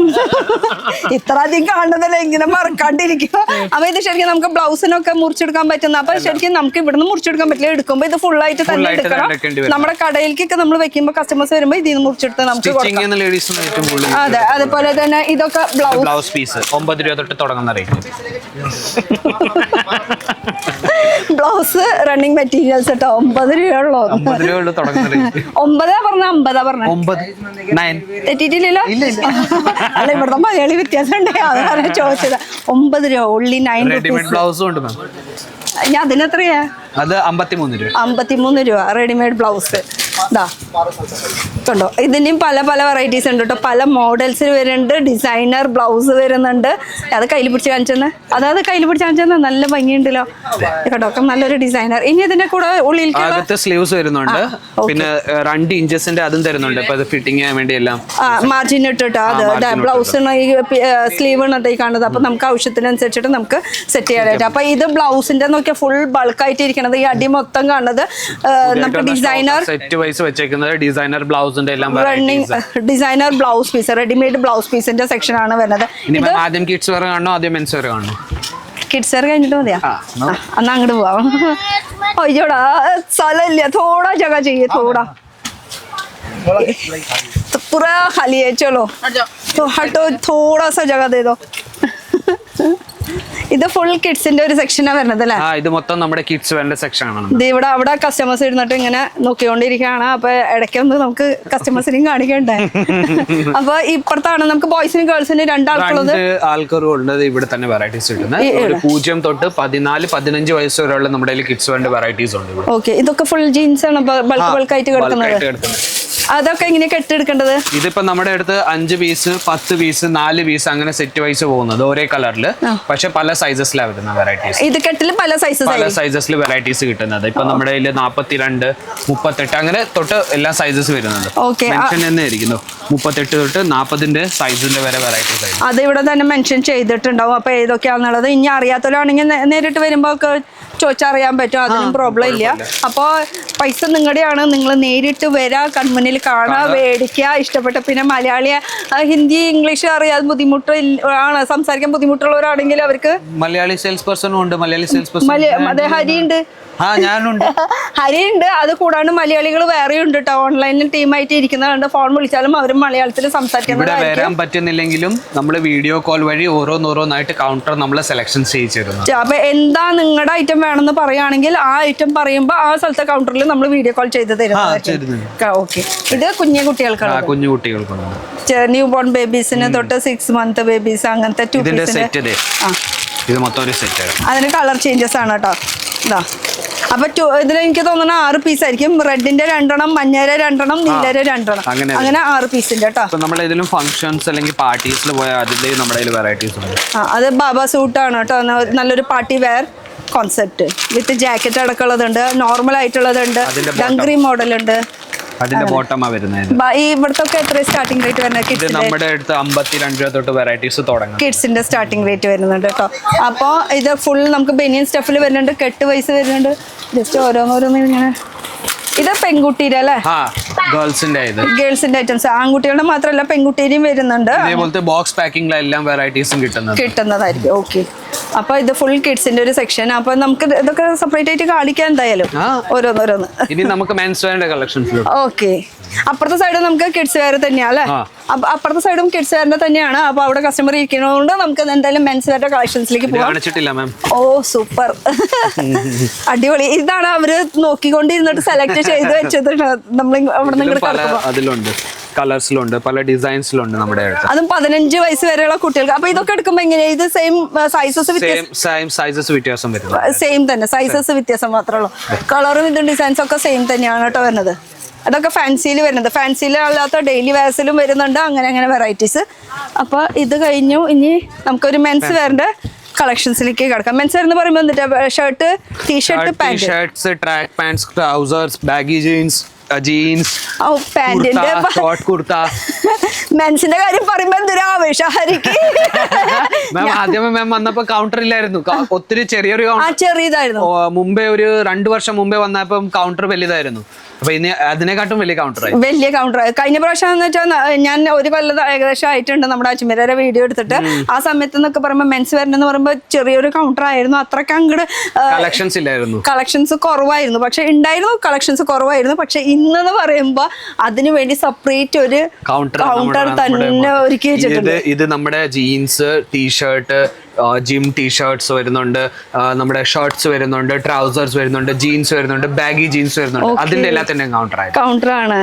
ഇത്ര അധികം കാണുന്നതല്ലേ, ഇങ്ങനെ മറക്കാണ്ടിരിക്കും. അപ്പൊ ഇത് ശരിക്കും നമുക്ക് ബ്ലൗസിനൊക്കെ മുറിച്ചെടുക്കാൻ പറ്റുന്ന. അപ്പൊ ശരിക്കും നമുക്ക് ഇവിടുന്ന് മുറിച്ചെടുക്കാൻ പറ്റില്ല. എടുക്കുമ്പോ ഇത് ഫുൾ ആയിട്ട് തന്നെ എടുക്കണം. നമ്മുടെ കടയിലേക്കൊക്കെ നമ്മൾ വെക്കുമ്പോ കസ്റ്റമേഴ്സ് വരുമ്പോ ഇതിന് മുറിച്ചെടുത്ത് നമുക്ക് കൊടുക്കാം. അതെ, അതുപോലെ തന്നെ ഇതൊക്കെ ബ്ലൗസ് പീസ് 9 രൂപ തൊട്ട് തുടങ്ങുന്ന റേറ്റ്. ബ്ലൗസ് റണ്ണിങ് മെറ്റീരിയൽസ് കേട്ടോ, 9 രൂപയുള്ളൂ. 9 തുടങ്ങുന്ന റേറ്റ്. 9 പറഞ്ഞ 50 പറഞ്ഞ 9 തെറ്റിട്ടില്ലല്ലോ. അല്ല, ഇവിടുത്തെ മലയാളി വ്യത്യാസം ഉണ്ട്, അതാണ് ചോദിച്ചത്. 9 രൂപ, only 9 rupees. റെഡിമെയ്ഡ് ബ്ലൗസും ഉണ്ട് മാം. ഞാൻ അതിനെത്രയാ? അത് 53 രൂപ. 53 രൂപ റെഡിമെയ്ഡ് ബ്ലൗസ്. ഇതാ കണ്ടോ, ഇതിന്റെയും പല പല വെറൈറ്റീസ് ഉണ്ട് കേട്ടോ. പല മോഡൽസിൽ വരുന്നുണ്ട്. ഡിസൈനർ ബ്ലൗസ് വരുന്നുണ്ട്. അത് കയ്യിൽ പിടിച്ച് കാണിച്ചെന്ന്, അതായത് കയ്യിൽ പിടിച്ച് കാണിച്ചെന്ന് നല്ല ഭംഗിയുണ്ടല്ലോ കേട്ടോ. ഒക്കെ നല്ലൊരു ഡിസൈനർ. ഇനി ഇതിന്റെ കൂടെ ഉള്ളിൽ സ്ലീവ്സ് വരുന്നുണ്ട്. പിന്നെ 2 ഇഞ്ചസിന്റെ അതും തരുന്നുണ്ട്. ഇപ്പൊ അത് ഫിറ്റിംഗ് ചെയ്യാൻ വേണ്ടി എല്ലാം മാർജിൻ ഇട്ടിട്ടോ. അത് ബ്ലൗസ് സ്ലീവ് ആണ് ഈ കാണുന്നത്. അപ്പൊ നമുക്ക് ആവശ്യത്തിനനുസരിച്ചിട്ട് നമുക്ക് സെറ്റ് ചെയ്യാനായിട്ട്. അപ്പൊ ഇത് ബ്ലൗസിന്റെ നോക്കിയാൽ ഫുൾ ബൾക്കായിട്ട് ഇരിക്കണത്. ഈ അടി മൊത്തം കാണുന്നത് നമുക്ക് ഡിസൈനർ സെറ്റ് വൈസ് വെച്ചേക്കുന്നത്. ഡിസൈനർ ബ്ലൗസിന്റെ എല്ലാം designer blouse piece, readymade blouse പീസിന്റെ സെക്ഷൻ ആണ് വരുന്നത്. ആദ്യം കിഡ്സ് വെയർ കാണണോ ആദ്യം മെൻസ് വെയർ കാണണോ? കിഡ്സ് വെയർ കഴിഞ്ഞിട്ട് മതിയാ? എന്നാ അങ്ങോട്ട് പോവാം. അയ്യോടാ സ്ഥലമില്ല, थोड़ा जगह चाहिए, थोड़ा तो पूरा खाली है. चलो तो हटो, थोड़ा सा जगह दे दो. ഇത് ഫുൾ കിഡ്സിന്റെ ഒരു സെക്ഷനാ വരുന്നത് അല്ലേ? ഇത് മൊത്തം നമ്മുടെ കിഡ്സ് വെയറിന്റെ സെക്ഷൻ ആണ്. ഇത് ഇവിടെ അവിടെ കസ്റ്റമേഴ്സ് ഇരുന്നിട്ട് ഇങ്ങനെ നോക്കിക്കൊണ്ടിരിക്കുകയാണ്. അപ്പൊ ഇടയ്ക്കൊന്ന് നമുക്ക് കസ്റ്റമേഴ്സിനെയും കാണിക്കണ്ടേ. അപ്പൊ ഇപ്പുറത്താണ് നമുക്ക് ബോയ്സിനും ഗേൾസിനും രണ്ടാൾക്കുള്ളത്. ആൾക്കാരുള്ളത് ഇവിടെ തന്നെ വെറൈറ്റീസ് കിട്ടുന്നത്. 0 തൊട്ട് 14-15 വയസ്സ് വരെയുള്ള നമ്മുടെ കിഡ്സ് വെയറിന്റെ വെറൈറ്റീസ് ഉണ്ട്. ഓക്കെ, ഇതൊക്കെ ഫുൾ ജീൻസ് ആണ് ബൾക്കായിട്ട് കിടക്കുന്നത്. അതൊക്കെ എങ്ങനെ കെട്ടെടുക്കേണ്ടത്? ഇതിപ്പോ നമ്മുടെ അടുത്ത് 5 പീസ് 10 പീസ് 4 പീസ് അങ്ങനെ സെറ്റ് വൈസ് പോകുന്നത് ഒരേ കളറില്. പക്ഷെ പല സൈസസിലാണ് വരുന്ന വെറൈറ്റീസ്. ഇത് കെട്ടില് പല സൈസസിൽ വെറൈറ്റീസ് കിട്ടുന്നത്. ഇപ്പൊ നമ്മുടെ 42, 38 അങ്ങനെ തൊട്ട് എല്ലാ സൈസസ് വരുന്നത്. മെൻഷൻ തന്നെ ആയിരിക്കുന്നു. 38 തൊട്ട് 40ന്റെ സൈസിന്റെ വരെ വെറൈറ്റീസ്. അത് ഇവിടെ തന്നെ മെൻഷൻ ചെയ്തിട്ടുണ്ടാവും. അപ്പൊ ഏതൊക്കെയാണെന്നുള്ളത് ഇനി അറിയാത്തവരാണെങ്കിൽ നേരിട്ട് വരുമ്പോ ചോദിച്ചറിയാൻ പറ്റും. അതിനും പ്രോബ്ലം ഇല്ല. അപ്പൊ പൈസ നിങ്ങളുടെയാണ്. നിങ്ങൾ നേരിട്ട് വരാ, കൺമുന്നിൽ കാണാ, മേടിക്കുക. ഇഷ്ടപ്പെട്ട പിന്നെ മലയാളിയെ ഹിന്ദി ഇംഗ്ലീഷ് അറിയാതെ ബുദ്ധിമുട്ട് ആണ് സംസാരിക്കാൻ ബുദ്ധിമുട്ടുള്ളവരാണെങ്കിൽ അവർക്ക് മലയാളി സെയിൽസ് പേഴ്സണും ഉണ്ട്. മലയാളി സെയിൽസ് പേഴ്സൺ അതെ, ഹരിയുണ്ട്. ഞാനുണ്ട്. ഹരിയുണ്ട്. അത് കൂടാണ്ട് മലയാളികൾ വേറെ ഉണ്ട് കേട്ടോ. ഓൺലൈനിൽ ടീമായിട്ട് ഇരിക്കുന്നതുണ്ട്. ഫോൺ വിളിച്ചാലും അവരും മലയാളത്തിൽ സംസാരിക്കുന്നത്. വരാൻ പറ്റുന്നില്ലെങ്കിലും നമ്മൾ വീഡിയോ കോൾ വഴി ഓരോന്നോരോന്നായിട്ട് കൗണ്ടർ നമ്മളെ സെലക്ഷൻ ചെയ്യിച്ചിരുന്നു. അപ്പൊ എന്താ നിങ്ങളുടെ ഐറ്റം വേണമെന്ന് പറയുകയാണെങ്കിൽ ആ ഐറ്റം പറയുമ്പോ ആ സ്ഥലത്തെ കൗണ്ടറിൽ നമ്മൾ വീഡിയോ കോൾ ചെയ്ത് തരുന്നത്. ഓക്കെ, ഇത് കുഞ്ഞു കുട്ടികൾക്കാണ്. കുഞ്ഞു കുട്ടികൾക്കുണ്ട്. ന്യൂ ബോൺ ബേബീസിന് തൊട്ട് 6 മന്ത് ബേബീസ് അങ്ങനത്തെ 2 പീസിന്റെ. ഇത് മൊത്തം ഒരു സെറ്റ് ആണ്. അതിന് കളർ ചേഞ്ചസ് ആണ് കേട്ടോ. ഇതാ അപ്പൊ ഇതിന് എനിക്ക് തോന്നുന്ന 6 പീസ് ആയിരിക്കും. റെഡിന്റെ 2 മഞ്ഞര 2 നീലര 2 അങ്ങനെ 6 പീസിന്റെ കേട്ടോ. നമ്മുടെ ഇതിലും ഫംഗ്ഷൻസ് അല്ലെങ്കിൽ പാർട്ടീസിൽ പോയ അതിന്റെ നമ്മുടെ വെറൈറ്റീസ് ഉണ്ട്. അത് ബാബ സൂട്ട് ആണ് കേട്ടോ. നല്ലൊരു പാർട്ടി വെയർ കോൺസെപ്റ്റ് വിത്ത് ജാക്കറ്റ് അടക്കമുള്ളതുണ്ട്. നോർമൽ ആയിട്ടുള്ളതുണ്ട്. ഡംഗ്രി മോഡൽ ഉണ്ട്. അതിന്റെ ബോട്ടമാ വരുന്നത്. ഈ ഇവിടത്തെ എത്ര സ്റ്റാർട്ടിംഗ് റേറ്റ് വരുന്നത്? നമ്മുടെ അടുത്ത് 52 രൂപ തൊട്ട് വെറൈറ്റീസ് തുടങ്ങും. കിഡ്സിന്റെ സ്റ്റാർട്ടിംഗ് റേറ്റ് വരുന്നുണ്ട് കേട്ടോ. അപ്പോൾ ഇത് ഫുൾ നമുക്ക് ബനിയൻ സ്റ്റഫിൽ വരുന്നുണ്ട്. കെട്ട് വൈസ് വരുന്നുണ്ട്. ജസ്റ്റ് ഓരോന്നോരോന്ന് ഇങ്ങനെ. ഇത് പെൺകുട്ടിയുടെ അല്ലേ? ഗേൾസിന്റെ ഐറ്റംസ്. ആൺകുട്ടികളുടെ മാത്രമല്ല പെൺകുട്ടിയുടെയും വരുന്നുണ്ട്. അതേപോലത്തെ ബോക്സ് പാക്കിംഗിലെല്ലാം വെറൈറ്റീസും കിട്ടുന്നതായിരിക്കും. ഓക്കെ, അപ്പൊ ഇത് ഫുൾ കിഡ്സിന്റെ ഒരു സെക്ഷൻ. അപ്പൊ നമുക്ക് ഇതൊക്കെ സെപ്പറേറ്റ് ആയിട്ട് കാണിക്കാൻ എന്തായാലും ഓരോന്നോരോന്ന്. ഇനി നമുക്ക് മെൻസ് വെയറിന്റെ കളക്ഷൻസ്. ഓക്കെ, അപ്പുറത്തെ സൈഡ് നമുക്ക് കിഡ്സ് വെയർ തന്നെയാണ് അല്ലേ? അപ്പുറത്തെ സൈഡും കിഡ്സ് വെയറിന്റെ തന്നെയാണ്. അപ്പൊ അവിടെ കസ്റ്റമർ ഇരിക്കുന്നതുകൊണ്ട് നമുക്ക് എന്തായാലും മെൻസ് വെയറിന്റെ കളക്ഷൻസിലേക്ക് പോകാം. ഓ സൂപ്പർ, അടിപൊളി. ഇതാണ് അവര് നോക്കിക്കൊണ്ടിരുന്നിട്ട് സെലക്ട് ചെയ്ത് വെച്ചത്. നമ്മൾ അതിലുണ്ട്, കളേഴ്സിലുണ്ട്, പല ഡിസൈൻസിലുണ്ട് നമ്മുടെ അടുത്ത്. അതും 15 വയസ്സ് വരെയുള്ള കുട്ടികൾക്ക്. അപ്പൊ ഇതൊക്കെ എടുക്കുമ്പോ എങ്ങനെയാ? ഇത് സെയിം സൈസസ് വ്യത്യാസം വരും. സെയിം തന്നെ, സൈസസ് വ്യത്യാസം മാത്രമേ ഉള്ളൂ. കളറും ഇതും ഡിസൈൻസും ഒക്കെ സെയിം തന്നെയാണ് കേട്ടോ വരുന്നത്. അതൊക്കെ ഫാൻസിയിൽ വരുന്നത്. ഫാൻസിയിൽ അല്ലാത്ത ഡെയിലി വെയർസിലും വരുന്നുണ്ട്. അങ്ങനെ വെറൈറ്റീസ്. അപ്പൊ ഇത് കഴിഞ്ഞു. ഇനി നമുക്കൊരു മെൻസ് വെയറിന്റെ കളക്ഷൻസിലേക്ക് കിടക്കാം. മെൻസ് വെയർ എന്ന് പറയുമ്പോൾ എന്നിട്ട് shirt, T-shirt, shirts, track pants, trousers, baggy jeans, jeans, പാന്റിന്റെ ഷോർട്ട് കുർത്ത. മെൻസിന്റെ കാര്യം പറയുമ്പോ എന്തൊരു ആവേശം. ആദ്യമേ മാം വന്നപ്പോ കൗണ്ടർ ഇല്ലായിരുന്നു. ഒത്തിരി ചെറിയതായിരുന്നു. മുമ്പേ ഒരു 2 വർഷം മുമ്പേ വന്നപ്പോ കൗണ്ടർ വലുതായിരുന്നു. അപ്പൊ ഇനി അതിനെക്കാട്ടും വലിയ കൗണ്ടർ. കഴിഞ്ഞ പ്രാവശ്യം എന്ന് വെച്ചാൽ ഞാൻ ഒരു കൊല്ലം ഏകദേശം ആയിട്ടുണ്ട് നമ്മുടെ അജ്മീരെ വീഡിയോ എടുത്തിട്ട്. ആ സമയത്ത് എന്നൊക്കെ പറയുമ്പോൾ മെൻസ് വെയറിന് പറയുമ്പോൾ ചെറിയൊരു കൗണ്ടർ ആയിരുന്നു. അത്രയ്ക്ക് അങ്ങോട്ട് കളക്ഷൻസ് കുറവായിരുന്നു. പക്ഷെ ഉണ്ടായിരുന്നു, കളക്ഷൻസ് കുറവായിരുന്നു. പക്ഷെ ഇന്നെന്ന് പറയുമ്പോ അതിനു വേണ്ടി സെപ്പറേറ്റ് ഒരു കൗണ്ടർ തന്നെ ഒരുക്കി വെച്ചിട്ടുണ്ട്. ഇത് നമ്മുടെ ജീൻസ്, ടീഷർട്ട്, ജിം ടീഷർട്ട്സ് വരുന്നുണ്ട്, നമ്മുടെ ഷർട്ട്സ് വരുന്നുണ്ട്, ട്രൗസേഴ്സ് വരുന്നുണ്ട്, ജീൻസ് വരുന്നുണ്ട്, ബാഗി ജീൻസ് വരുന്നുണ്ട്. അതിന്റെ എല്ലാത്തിന്റെയും കൗണ്ടർ ആണ്.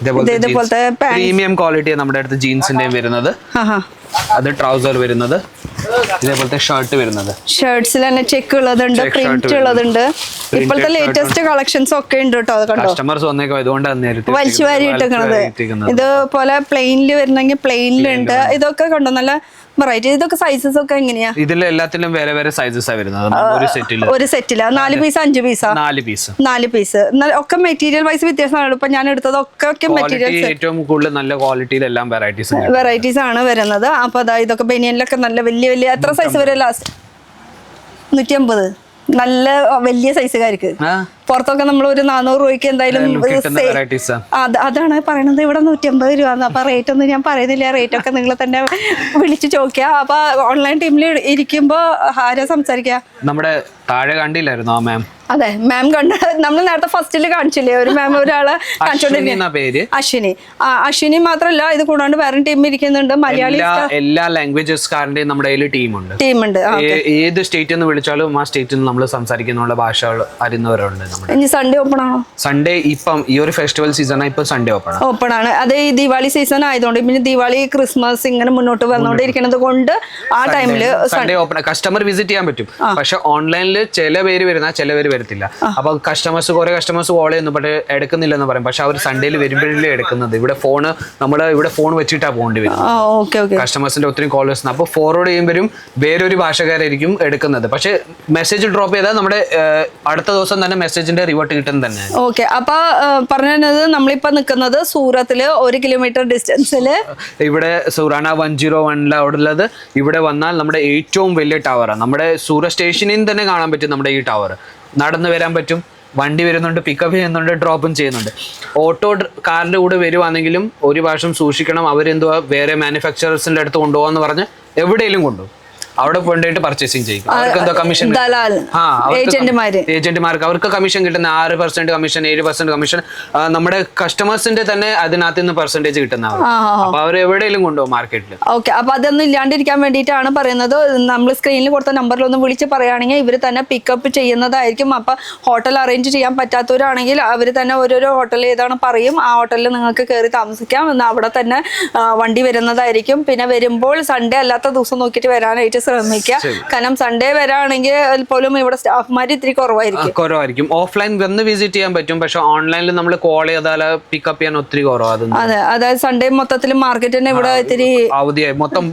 ഇതേപോലത്തെ പ്രീമിയം ക്വാളിറ്റി നമ്മുടെ അടുത്ത് ജീൻസിന്റെയും വരുന്നത്. അത് ട്രൗസർ വരുന്നത്. ഇതേപോലത്തെ ഷർട്ട് വരുന്നത്. ഷർട്ട്സിൽ തന്നെ ചെക്ക് ഉള്ളതുണ്ട്, പ്രിന്റ് ഉള്ളതുണ്ട്. ഇപ്പോഴത്തെ ലേറ്റസ്റ്റ് കളക്ഷൻസ് ഒക്കെ ഉണ്ട് കേട്ടോ. കണ്ടോ, കസ്റ്റമേഴ്സ് വന്നേക്കോ, ഇതുകൊണ്ടാണ് വലിച്ചു വാരി ഇട്ടേക്കണത്. ഇതുപോലെ പ്ലെയിനിൽ വരുന്നെങ്കിൽ പ്ലെയിനിലുണ്ട്. ഇതൊക്കെ കണ്ടോ നല്ല വെറൈറ്റി. ഇതൊക്കെ സൈസസ് ഒക്കെ എങ്ങനെയാ? ഇതിൽ എല്ലാത്തിലും വേറെ വേറെ സൈസസ് വരുന്നത്. ഒരു സെറ്റില് 4 പീസ് 5 പീസാ? 4 പീസ്. ഒക്കെ മെറ്റീരിയൽ വൈസ് വ്യത്യാസമാണ്. ഇപ്പൊ ഞാൻ എടുത്തത് ഒക്കെ മെറ്റീരിയൽസ് ഏറ്റവും കൂടുതൽ നല്ല ക്വാളിറ്റിയിൽ എല്ലാം വെറൈറ്റീസ് ആണ് വരുന്നത്. അപ്പൊ അതാ ഇതൊക്കെ ബനിയനിലൊക്കെ നല്ല വലിയ വലിയ എത്ര സൈസ് വരെ? ലാസ്റ്റ് 150. നല്ല വലിയ സൈസുകാർക്ക്. പുറത്തൊക്കെ നമ്മൾ ഒരു 400 രൂപയ്ക്ക് എന്തായാലും അതാണ് പറയണത്. ഇവിടെ 150 രൂപ. അപ്പൊ റേറ്റ് ഒന്നും ഞാൻ പറയുന്നില്ല. റേറ്റ് ഒക്കെ നിങ്ങൾ തന്നെ വിളിച്ചു ചോദിക്കുക. അപ്പൊ ഓൺലൈൻ ടീമിൽ ഇരിക്കുമ്പോ ആരാ സംസാരിക്കുക? നമ്മുടെ താഴെ കണ്ടില്ലായിരുന്നു ആ മാം? അതെ, മാം കണ്ട. നമ്മൾ നേരത്തെ ഫസ്റ്റില് കാണിച്ചില്ലേ ഒരു മാം, ഒരാളെ കാണിച്ചോണ്ടിരിക്കുന്നത് അശ്വിനി. അശ്വിനി മാത്രല്ല, ഇത് കൂടാണ്ട് വേറെ ടീം ഇരിക്കുന്നുണ്ട്. മലയാളി എല്ലാ ലാംഗ്വേജസ്കാരന്റെയും നമ്മുടെ ടീമുണ്ട്. ഏത് സ്റ്റേറ്റിൽ നിന്ന് വിളിച്ചാലും ആ സ്റ്റേറ്റിൽ നിന്ന് നമ്മൾ സംസാരിക്കുന്ന ഭാഷകൾ അറിയുന്നവരുണ്ട്. ഇനി സൺഡേ ഓപ്പൺ ആണോ? സൺഡേ ഇപ്പം ഈ ഒരു ഫെസ്റ്റിവൽ സീസൺ ഇപ്പൊ സൺഡേ ഓപ്പൺ ആണ്. അത് ഈ ദിവാലി സീസൺ ആയതുകൊണ്ട്, പിന്നെ ദിവാലി ക്രിസ്മസ് ഇങ്ങനെ മുന്നോട്ട് വന്നുകൊണ്ടിരിക്കുന്നത് കൊണ്ട് ആ ടൈമില് സൺഡേ ഓപ്പൺ. കസ്റ്റമർ വിസിറ്റ് ചെയ്യാൻ പറ്റും. പക്ഷെ ഓൺലൈനിൽ ചില പേര് വരുന്ന ചില പേര് വരത്തില്ല. അപ്പൊ കുറെ കസ്റ്റമേഴ്സ് കോൾ ചെയ്യുന്നു, പക്ഷേ എടുക്കുന്നില്ലെന്ന് പറയും. പക്ഷെ അവർ സൺഡേയിൽ വരുമ്പോഴേ എടുക്കുന്നത്. ഇവിടെ ഫോൺ വെച്ചിട്ടാ പോകേണ്ടി വരും. കസ്റ്റമേഴ്സിന്റെ ഒത്തിരി കോൾ വരുന്നത്. അപ്പൊ ഫോർവേഡ് ചെയ്യുമ്പോഴും വേറൊരു ഭാഷക്കാരായിരിക്കും എടുക്കുന്നത്. പക്ഷെ മെസ്സേജ് ഡ്രോപ്പ് ചെയ്താൽ നമ്മുടെ അടുത്ത ദിവസം തന്നെ മെസ്സേജിന്റെ റിവേർട്ട് കിട്ടുന്നത് തന്നെ. ഓക്കെ. അപ്പൊ പറഞ്ഞത് നമ്മളിപ്പോ നിൽക്കുന്നത് സൂറത്തില് 1 കിലോമീറ്റർ ഡിസ്റ്റൻസില്. ഇവിടെ സുറാന 101 അവിടെ ഉള്ളത്. ഇവിടെ വന്നാൽ നമ്മുടെ ഏറ്റവും വലിയ ടവറാണ്. നമ്മുടെ സൂറത്ത് സ്റ്റേഷനിൽ തന്നെ കാണാൻ പറ്റും നമ്മുടെ ഈ ടവർ. നടന്നു വരാൻ പറ്റും. വണ്ടി വരുന്നുണ്ട്, പിക്കപ്പ് ചെയ്യുന്നുണ്ട്, ഡ്രോപ്പും ചെയ്യുന്നുണ്ട്. ഓട്ടോ കാറിന്റെ കൂടെ വരുവാണെങ്കിലും ഒരു പ്രാവശ്യം സൂക്ഷിക്കണം. അവരെന്തുവാ വേറെ മാനുഫാക്ചറേഴ്സിന്റെ അടുത്ത് കൊണ്ടുപോകാന്ന് പറഞ്ഞ് എവിടെയെങ്കിലും കൊണ്ടുപോകും. അവിടെ കൊണ്ടുപോയിട്ട് പർച്ചേസിങ് ചെയ്യും. അവർക്ക് എന്തോ കമ്മീഷൻ, ഏജന്റുമാർക്ക് അവർക്ക് കമ്മീഷൻ കിട്ടുന്ന 6% കമ്മീഷൻ, 7% കമ്മീഷൻ നമ്മുടെ കസ്റ്റമേഴ്സിന്റെ തന്നെ അതിനകത്ത് നിന്ന് പെർസെന്റേജ് കിട്ടുന്നവർ. അപ്പൊ അവർ എവിടെയെങ്കിലും കൊണ്ടുപോകും മാർക്കറ്റിൽ. ഓക്കെ. അപ്പൊ അതൊന്നും ഇല്ലാണ്ടിരിക്കാൻ വേണ്ടിയിട്ടാണ് പറയുന്നത്. നമ്മൾ സ്ക്രീനിൽ കൊടുത്ത നമ്പറിൽ ഒന്ന് വിളിച്ച് പറയുകയാണെങ്കിൽ ഇവർ തന്നെ പിക്കപ്പ് ചെയ്യുന്നതായിരിക്കും. അപ്പൊ ഹോട്ടൽ അറേഞ്ച് ചെയ്യാൻ പറ്റാത്തവരാണെങ്കിൽ അവർ തന്നെ ഓരോരോ ഹോട്ടൽ ഏതാണ് പറയും. ആ ഹോട്ടലിൽ നിങ്ങൾക്ക് കയറി താമസിക്കാം. അവിടെ തന്നെ വണ്ടി വരുന്നതായിരിക്കും. പിന്നെ വരുമ്പോൾ സൺഡേ അല്ലാത്ത ദിവസം നോക്കിയിട്ട് വരാനായിട്ട് ശ്രമിക്കുക. കാരണം സൺഡേ വരാണെങ്കിൽ പോലും ഇവിടെ സ്റ്റാഫ്മാർ ഇത്തിരി കുറവായിരിക്കും. ഓഫ്ലൈൻ വന്ന് വിസിറ്റ് ചെയ്യാൻ പറ്റും. പക്ഷെ ഓൺലൈനിൽ നമ്മൾ കോൾ ചെയ്താൽ പിക്കപ്പ് ചെയ്യാൻ ഒത്തിരി കുറവാണ്. അതെ, അതായത് സൺഡേ മൊത്തത്തിൽ മാർക്കറ്റ് തന്നെ ഇവിടെ ഇത്തിരി അവധിയായി. മൊത്തം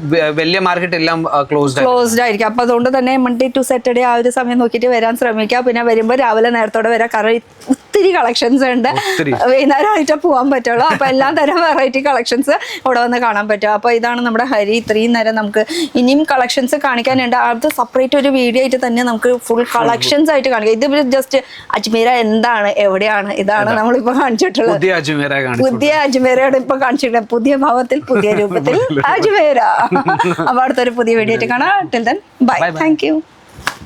വലിയ മാർക്കറ്റ് എല്ലാം ക്ലോസ്ഡ് ആയിരിക്കും. അപ്പൊ അതുകൊണ്ട് തന്നെ മൺഡേ ടു സാറ്റർഡേ ആ ഒരു സമയം നോക്കിയിട്ട് വരാൻ ശ്രമിക്കുക. പിന്നെ വരുമ്പോൾ രാവിലെ നേരത്തോടെ വരാം. കാരണം ഒത്തിരി കളക്ഷൻസ് ഉണ്ട്. വൈകുന്നേരം ആയിട്ട് പോകാൻ പറ്റുള്ളൂ. അപ്പൊ എല്ലാ തരം വെറൈറ്റി കളക്ഷൻസ് ഇവിടെ വന്ന് കാണാൻ പറ്റും. അപ്പൊ ഇതാണ് നമ്മുടെ ഹരി. ഇത്രയും നേരം നമുക്ക് ഇനിയും കളക്ഷൻസ് കാണിക്കാനുണ്ട്. അത് സെപ്പറേറ്റ് ഒരു വീഡിയോ ആയിട്ട് തന്നെ നമുക്ക് ഫുൾ കളക്ഷൻസ് ആയിട്ട് കാണിക്കാം. ഇത് ജസ്റ്റ് അജ്മീര എന്താണ്, എവിടെയാണ്, ഇതാണ് നമ്മളിപ്പോ കാണിച്ചിട്ടുള്ളത്. പുതിയ അജ്മീരയാണ് ഇപ്പൊ കാണിച്ചിട്ടുള്ളത്. പുതിയ ഭാവത്തിൽ, പുതിയ രൂപത്തിൽ അജ്മീര. അപ്പൊ അടുത്തൊരു പുതിയ വീഡിയോ ആയിട്ട് കാണാം. Till then bye. Thank you.